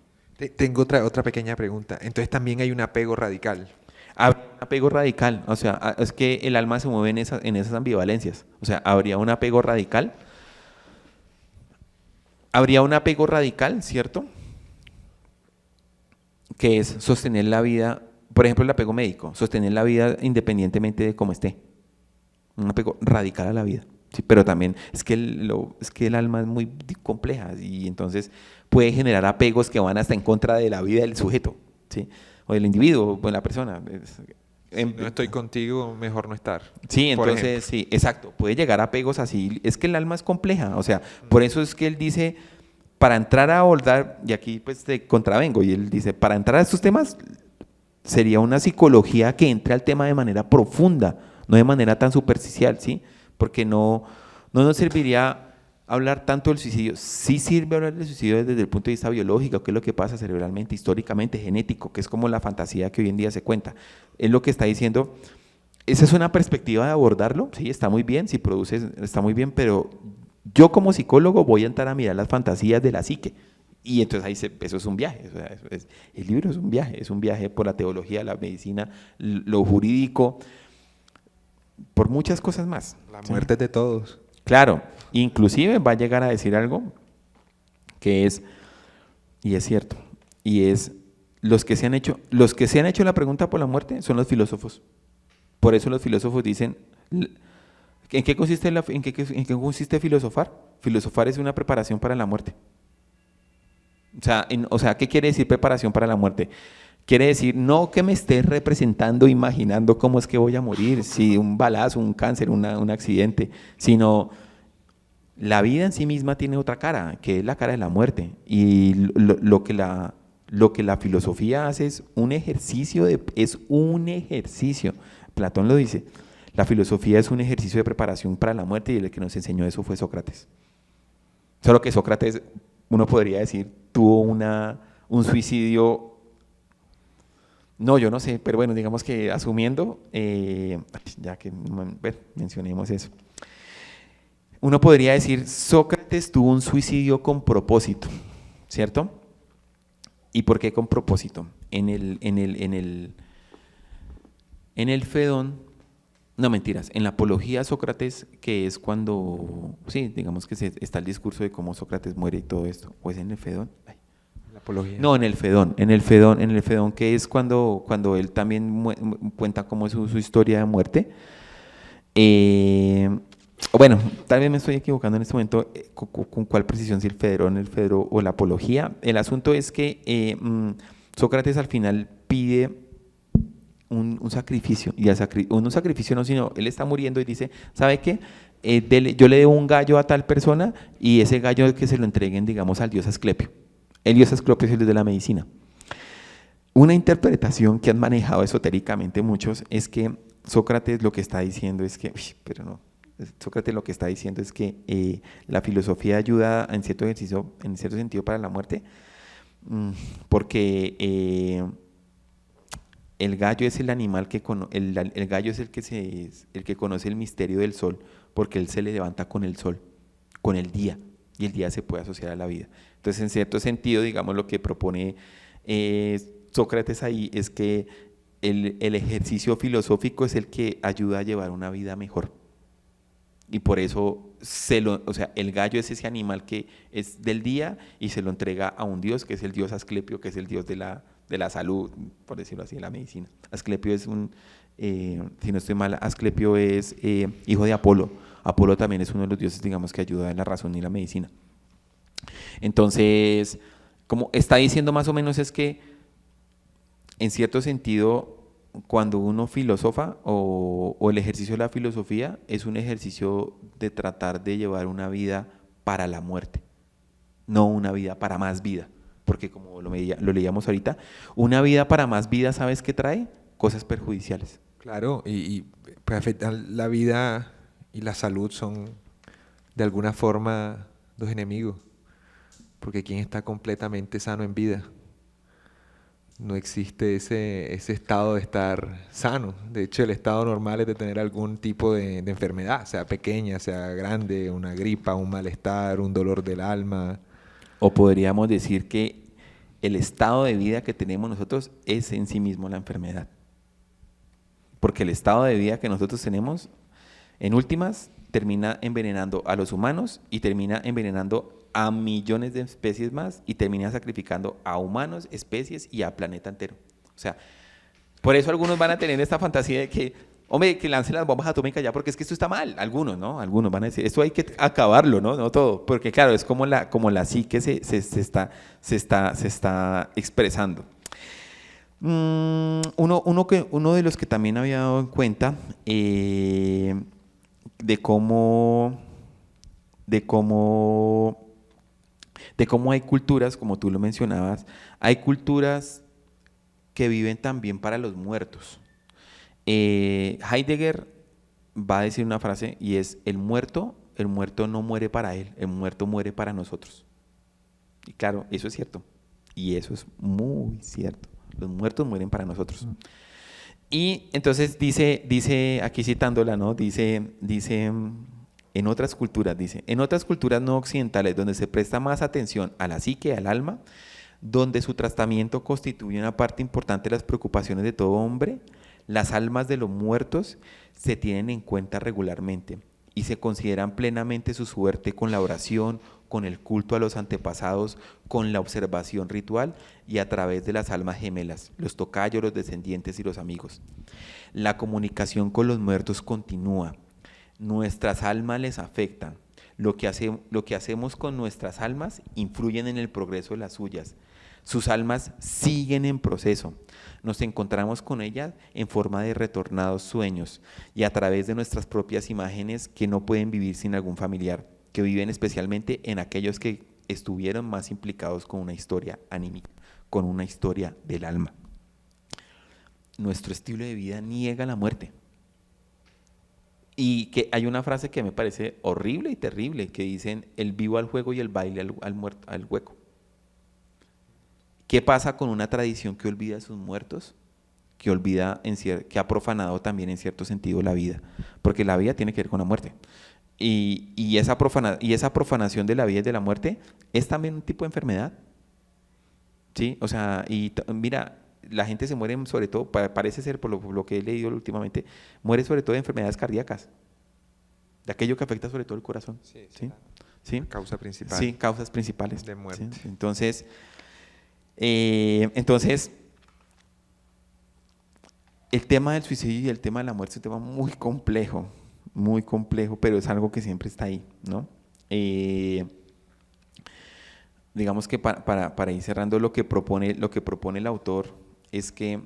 Tengo otra pequeña pregunta. Entonces también hay un apego radical. Habría un apego radical, o sea, es que el alma se mueve en esas ambivalencias. O sea, habría un apego radical, ¿cierto? Que es sostener la vida, por ejemplo, el apego médico, sostener la vida independientemente de cómo esté. Un apego radical a la vida. Sí, pero también es que el alma es muy compleja y entonces puede generar apegos que van hasta en contra de la vida del sujeto, ¿sí? O del individuo, o de la persona. No estoy contigo, mejor no estar. Sí, entonces, sí, exacto. Puede llegar a apegos así. Es que el alma es compleja, o sea, por eso es que él dice, para entrar a abordar, y aquí pues te contravengo, y él dice, para entrar a estos temas sería una psicología que entre al tema de manera profunda, no de manera tan superficial, ¿sí? Porque no nos serviría hablar tanto del suicidio. Sí sirve hablar del suicidio desde el punto de vista biológico, qué es lo que pasa cerebralmente, históricamente, genético, que es como la fantasía que hoy en día se cuenta. Es lo que está diciendo, esa es una perspectiva de abordarlo, sí, está muy bien, si produces, está muy bien, pero yo como psicólogo voy a entrar a mirar las fantasías de la psique. Y entonces ahí eso es un viaje, o sea, el libro es un viaje por la teología, la medicina, lo jurídico, por muchas cosas más. La muerte es de todos. Claro, inclusive va a llegar a decir algo que es, y es cierto, y es los que se han hecho la pregunta por la muerte son los filósofos. Por eso los filósofos dicen, ¿en qué consiste filosofar? Filosofar es una preparación para la muerte. O sea, ¿qué quiere decir preparación para la muerte? Quiere decir, no que me esté representando, imaginando cómo es que voy a morir, si un balazo, un cáncer, un accidente, sino la vida en sí misma tiene otra cara, que es la cara de la muerte. Y lo que la filosofía hace es un ejercicio, Platón lo dice, la filosofía es un ejercicio de preparación para la muerte y el que nos enseñó eso fue Sócrates. Solo que Sócrates, uno podría decir, tuvo un suicidio. No, yo no sé, pero bueno, digamos que asumiendo, ya que mencionemos eso, uno podría decir, Sócrates tuvo un suicidio con propósito, ¿cierto? ¿Y por qué con propósito? En el Fedón, no mentiras, en la apología a Sócrates, que es cuando, sí, digamos que está el discurso de cómo Sócrates muere y todo esto, o es en el Fedón. Apología. No, en el Fedón, que es cuando él también cuenta cómo es su historia de muerte. Bueno, tal vez me estoy equivocando en este momento con cuál precisión, si el Fedón o la apología. El asunto es que Sócrates al final pide un sacrificio, y un sacrificio no, sino él está muriendo y dice, ¿sabe qué? Yo le debo un gallo a tal persona y ese gallo que se lo entreguen, digamos, al dios Asclepio. El dios Asclepio es el de la medicina. Una interpretación que han manejado esotéricamente muchos es que Sócrates lo que está diciendo es que, uy, pero no, Sócrates lo que está diciendo es que la filosofía ayuda en cierto ejercicio, en cierto sentido para la muerte, mm, porque el gallo es el animal el gallo es el que conoce el misterio del sol, porque él se le levanta con el sol, con el día, y el día se puede asociar a la vida. Entonces, en cierto sentido, digamos, lo que propone Sócrates ahí es que el ejercicio filosófico es el que ayuda a llevar una vida mejor. Y por eso o sea, el gallo es ese animal que es del día y se lo entrega a un dios, que es el dios Asclepio, que es el dios de la salud, por decirlo así, de la medicina. Asclepio es si no estoy mal, Asclepio es hijo de Apolo. Apolo también es uno de los dioses, digamos, que ayuda en la razón y la medicina. Entonces, como está diciendo más o menos es que, en cierto sentido, cuando uno filosofa o el ejercicio de la filosofía es un ejercicio de tratar de llevar una vida para la muerte, no una vida para más vida, porque como lo leíamos ahorita, una vida para más vida, ¿sabes qué trae? Cosas perjudiciales. Claro, pues afectar la vida y la salud son de alguna forma dos enemigos, porque quien está completamente sano en vida, no existe ese estado de estar sano. De hecho, el estado normal es de tener algún tipo de enfermedad, sea pequeña, sea grande, una gripa, un malestar, un dolor del alma. O podríamos decir que el estado de vida que tenemos nosotros es en sí mismo la enfermedad. Porque el estado de vida que nosotros tenemos, en últimas, termina envenenando a los humanos y termina envenenando a millones de especies más y termina sacrificando a humanos, especies y a planeta entero. O sea, por eso algunos van a tener esta fantasía de que, hombre, que lancen las bombas atómicas ya porque es que esto está mal. Algunos, ¿no? Algunos van a decir, esto hay que acabarlo, ¿no? No todo. Porque claro, es como la psique se está expresando. Uno de los que también había dado en cuenta de cómo, de cómo, de cómo hay culturas, como tú lo mencionabas, hay culturas que viven también para los muertos. Heidegger va a decir una frase y es, el muerto no muere para él, el muerto muere para nosotros. Y claro, eso es cierto. Y eso es muy cierto. Los muertos mueren para nosotros. Y entonces dice aquí citándola, ¿no? Dice, en otras culturas no occidentales donde se presta más atención a la psique, al alma, donde su tratamiento constituye una parte importante de las preocupaciones de todo hombre, las almas de los muertos se tienen en cuenta regularmente y se consideran plenamente su suerte con la oración, con el culto a los antepasados, con la observación ritual y a través de las almas gemelas, los tocayos, los descendientes y los amigos. La comunicación con los muertos continúa. Nuestras almas les afectan. Lo que hacemos con nuestras almas influyen en el progreso de las suyas. Sus almas siguen en proceso. Nos encontramos con ellas en forma de retornados sueños y a través de nuestras propias imágenes que no pueden vivir sin algún familiar, que viven especialmente en aquellos que estuvieron más implicados con una historia anímica, con una historia del alma. Nuestro estilo de vida niega la muerte. Y que hay una frase que me parece horrible y terrible, que dicen el vivo al juego y el baile al hueco. ¿Qué pasa con una tradición que olvida a sus muertos? Que olvida, que ha profanado también en cierto sentido la vida, porque la vida tiene que ver con la muerte. Y esa profanación de la vida y de la muerte es también un tipo de enfermedad. ¿Sí? O sea, mira, la gente se muere sobre todo, parece ser por lo que he leído últimamente, muere sobre todo de enfermedades cardíacas, de aquello que afecta sobre todo el corazón. Sí, ¿Sí? ¿Sí? Causa principal. Sí, causas principales. De muerte. ¿Sí? Entonces, el tema del suicidio y el tema de la muerte es un tema muy complejo, pero es algo que siempre está ahí, ¿no? Digamos que para ir cerrando, lo que propone el autor es que,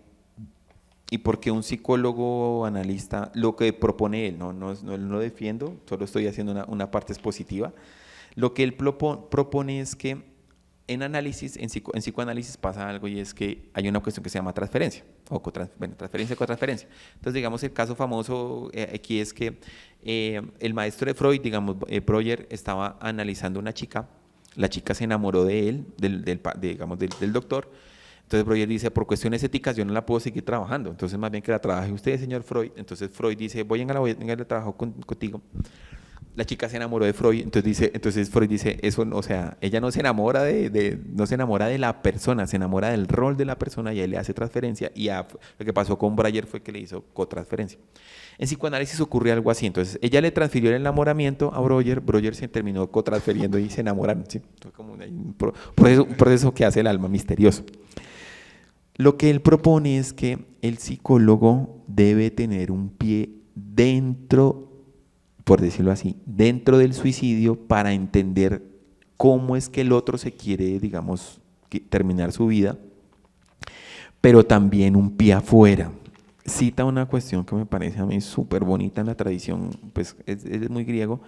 y porque un psicólogo analista, lo que propone él, no lo defiendo, solo estoy haciendo una parte expositiva, lo que él propone es que En análisis, en psicoanálisis pasa algo y es que hay una cuestión que se llama transferencia, o transferencia, cotransferencia. Entonces, digamos, el caso famoso aquí es que el maestro de Freud, digamos, Breuer, estaba analizando una chica, la chica se enamoró de él, digamos, del doctor. Entonces Breuer dice, por cuestiones éticas yo no la puedo seguir trabajando, entonces más bien que la trabaje usted, señor Freud. Entonces Freud dice, voy a trabajar contigo. La chica se enamoró de Freud, entonces Freud dice, eso, o sea, ella no se enamora no se enamora de la persona, se enamora del rol de la persona y él le hace transferencia, y lo que pasó con Breuer fue que le hizo cotransferencia. En psicoanálisis ocurre algo así, entonces ella le transfirió el enamoramiento a Breuer se terminó cotransfiriendo y se enamoraron, ¿sí? Fue como un proceso que hace el alma misterioso. Lo que él propone es que el psicólogo debe tener un pie dentro, por decirlo así, dentro del suicidio para entender cómo es que el otro se quiere, digamos, terminar su vida, pero también un pie afuera. Cita una cuestión que me parece a mí súper bonita en la tradición, pues es muy griego,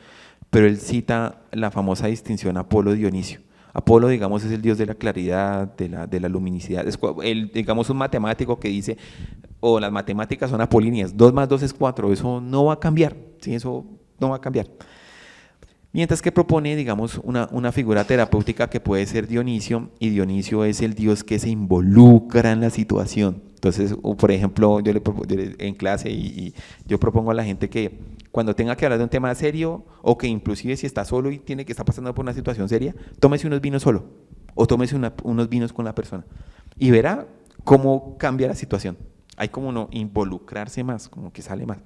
pero él cita la famosa distinción Apolo-Dionisio. Apolo, digamos, es el dios de la claridad, de la luminicidad. Es, digamos, un matemático que dice, o las matemáticas son apolíneas, 2 más 2 es 4, eso no va a cambiar, ¿sí? Eso no va a cambiar. Mientras que propone, digamos, una figura terapéutica que puede ser Dionisio, y Dionisio es el dios que se involucra en la situación. Entonces, por ejemplo, en clase y yo propongo a la gente que cuando tenga que hablar de un tema serio, o que inclusive si está solo y está pasando por una situación seria, tómese unos vinos solo, o tómese unos vinos con la persona, y verá cómo cambia la situación. Hay como no involucrarse más, como que sale más.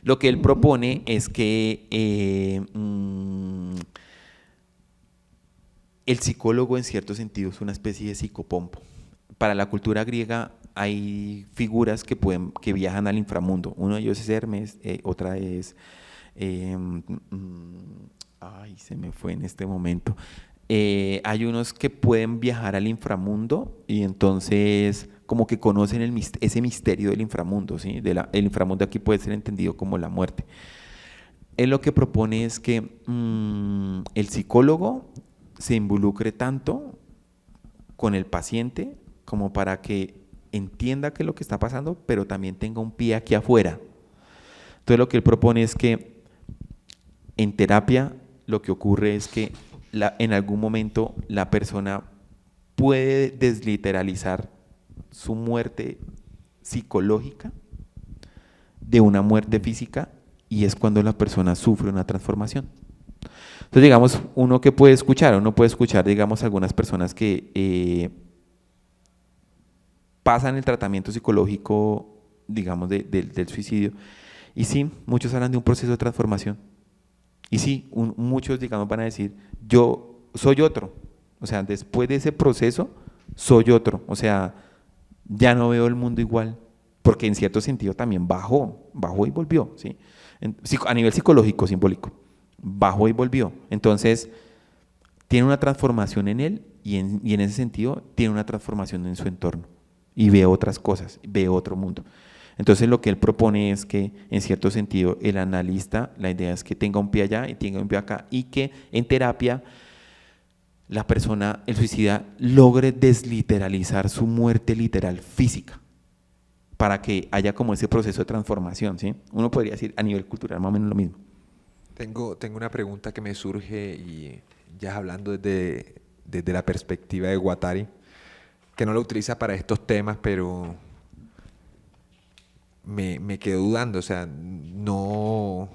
Lo que él propone es que el psicólogo en cierto sentido es una especie de psicopompo. Para la cultura griega hay figuras que viajan al inframundo. Uno de ellos es Hermes, otra es... ay, se me fue en este momento. Hay unos que pueden viajar al inframundo y entonces como que conocen ese misterio del inframundo, ¿sí? El inframundo aquí puede ser entendido como la muerte. Él lo que propone es que el psicólogo se involucre tanto con el paciente como para que entienda qué es lo que está pasando, pero también tenga un pie aquí afuera. Entonces lo que él propone es que en terapia lo que ocurre es que en algún momento la persona puede desliteralizar su muerte psicológica de una muerte física, y es cuando la persona sufre una transformación. Entonces, digamos, uno puede escuchar, digamos, algunas personas que pasan el tratamiento psicológico, digamos, del suicidio, y sí, muchos hablan de un proceso de transformación. Y sí, muchos, digamos, van a decir, yo soy otro. O sea, después de ese proceso, soy otro. O sea, ya no veo el mundo igual. Porque en cierto sentido también bajó y volvió, ¿sí? A nivel psicológico, simbólico. Bajó y volvió. Entonces, tiene una transformación en él y en ese sentido tiene una transformación en su entorno. Y ve otras cosas, ve otro mundo. Entonces lo que él propone es que en cierto sentido el analista, la idea es que tenga un pie allá y tenga un pie acá, y que en terapia la persona, el suicida, logre desliteralizar su muerte literal física para que haya como ese proceso de transformación, ¿sí? Uno podría decir a nivel cultural más o menos lo mismo. Tengo una pregunta que me surge, y ya hablando desde la perspectiva de Guattari, que no lo utiliza para estos temas, pero me quedo dudando, o sea, no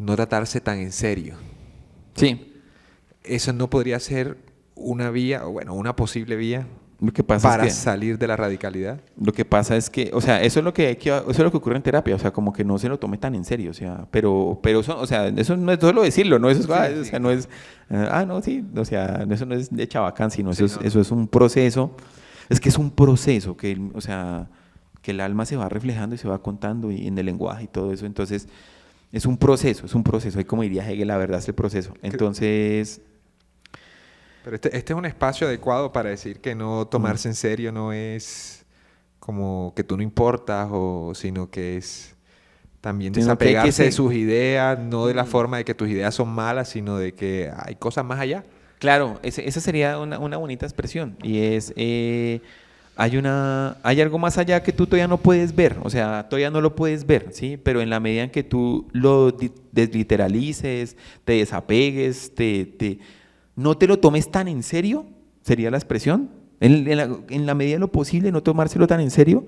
tratarse tan en serio. Sí. Eso no podría ser una vía, o bueno, una posible vía Lo que pasa para es que, salir de la radicalidad. Lo que pasa es que, o sea, eso es lo que eso es lo que ocurre en terapia, o sea, como que no se lo tome tan en serio, o sea, pero eso, o sea, eso no es solo decirlo, no, eso es, o sea, no es, no, sí, o sea, eso no es de chabacán, sino Sí, eso es un proceso, es que es un proceso que, o sea, que el alma se va reflejando y se va contando y en el lenguaje y todo eso, entonces es un proceso, ahí como diría Hegel, la verdad es el proceso, entonces... Pero este es un espacio adecuado para decir que no tomarse en serio no es como que tú no importas, sino que es también desapegarse de sus ideas, no de la forma de que tus ideas son malas, sino de que hay cosas más allá. Claro, esa sería una bonita expresión y es, hay algo más allá que tú todavía no puedes ver, o sea, todavía no lo puedes ver, ¿sí? Pero en la medida en que tú lo desliteralices, te desapegues, no te lo tomes tan en serio, sería la expresión, en la medida de lo posible no tomárselo tan en serio,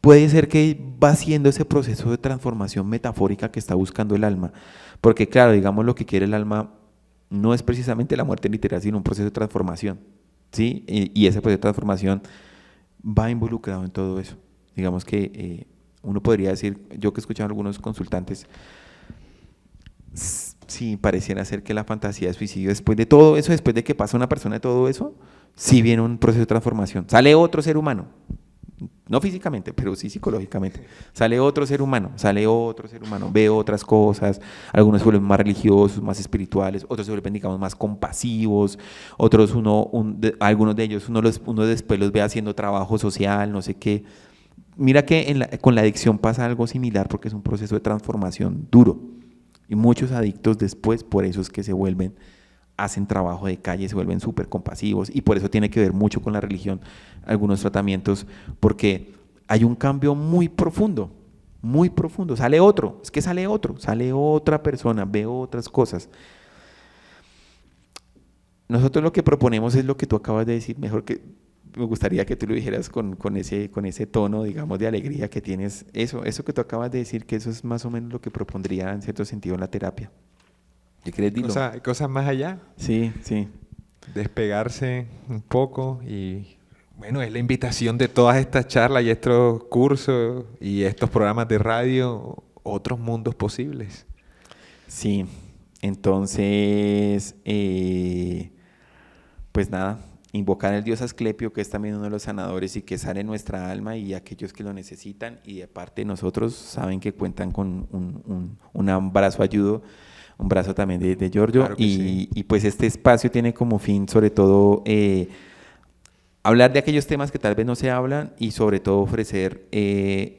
puede ser que va haciendo ese proceso de transformación metafórica que está buscando el alma, porque claro, digamos lo que quiere el alma no es precisamente la muerte literal, sino un proceso de transformación, ¿sí? Y ese proceso de transformación va involucrado en todo eso. Digamos que uno podría decir, yo que he escuchado a algunos consultantes, sí, pareciera ser que la fantasía de suicidio, después de todo eso, después de que pasa una persona de todo eso, sí viene un proceso de transformación. Sale otro ser humano, no físicamente, pero sí psicológicamente. Sale otro ser humano, ve otras cosas, algunos se vuelven más religiosos, más espirituales, otros se vuelven, digamos, más compasivos, otros algunos de ellos uno después los ve haciendo trabajo social, no sé qué. Mira que con la adicción pasa algo similar porque es un proceso de transformación duro. Y muchos adictos después, por eso es que hacen trabajo de calle, se vuelven súper compasivos y por eso tiene que ver mucho con la religión, algunos tratamientos, porque hay un cambio muy profundo, sale otra persona, ve otras cosas. Nosotros lo que proponemos es lo que tú acabas de decir, mejor que me gustaría que tú lo dijeras con ese tono, digamos, de alegría que tienes, eso que tú acabas de decir, que eso es más o menos lo que propondría en cierto sentido la terapia. ¿Qué crees, Dilo? Cosas más allá. Sí, sí. Despegarse un poco y bueno, es la invitación de todas estas charlas y estos cursos y estos programas de radio, otros mundos posibles. Sí, entonces, pues nada, invocar al dios Asclepio, que es también uno de los sanadores y que sale nuestra alma y aquellos que lo necesitan y de parte de nosotros saben que cuentan con un abrazo ayudo. Un brazo también de Giorgio, claro sí. Y pues este espacio tiene como fin sobre todo hablar de aquellos temas que tal vez no se hablan y sobre todo ofrecer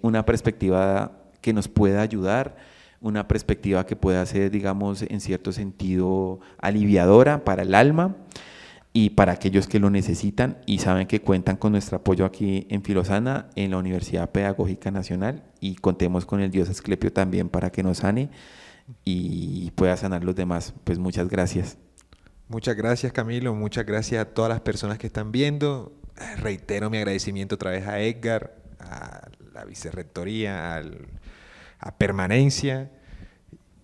una perspectiva que nos pueda ayudar, una perspectiva que pueda ser, digamos, en cierto sentido aliviadora para el alma y para aquellos que lo necesitan y saben que cuentan con nuestro apoyo aquí en Filosana, en la Universidad Pedagógica Nacional y contemos con el dios Asclepio también para que nos sane y pueda sanar los demás. Pues muchas gracias. Muchas gracias, Camilo. Muchas gracias a todas las personas que están viendo. Reitero mi agradecimiento otra vez a Edgar, a la vicerrectoría, a Permanencia,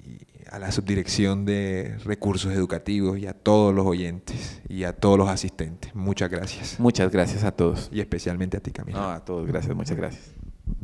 y a la subdirección de recursos educativos y a todos los oyentes y a todos los asistentes. Muchas gracias. Muchas gracias a todos. Y especialmente a ti, Camilo. No, a todos, gracias, muchas gracias.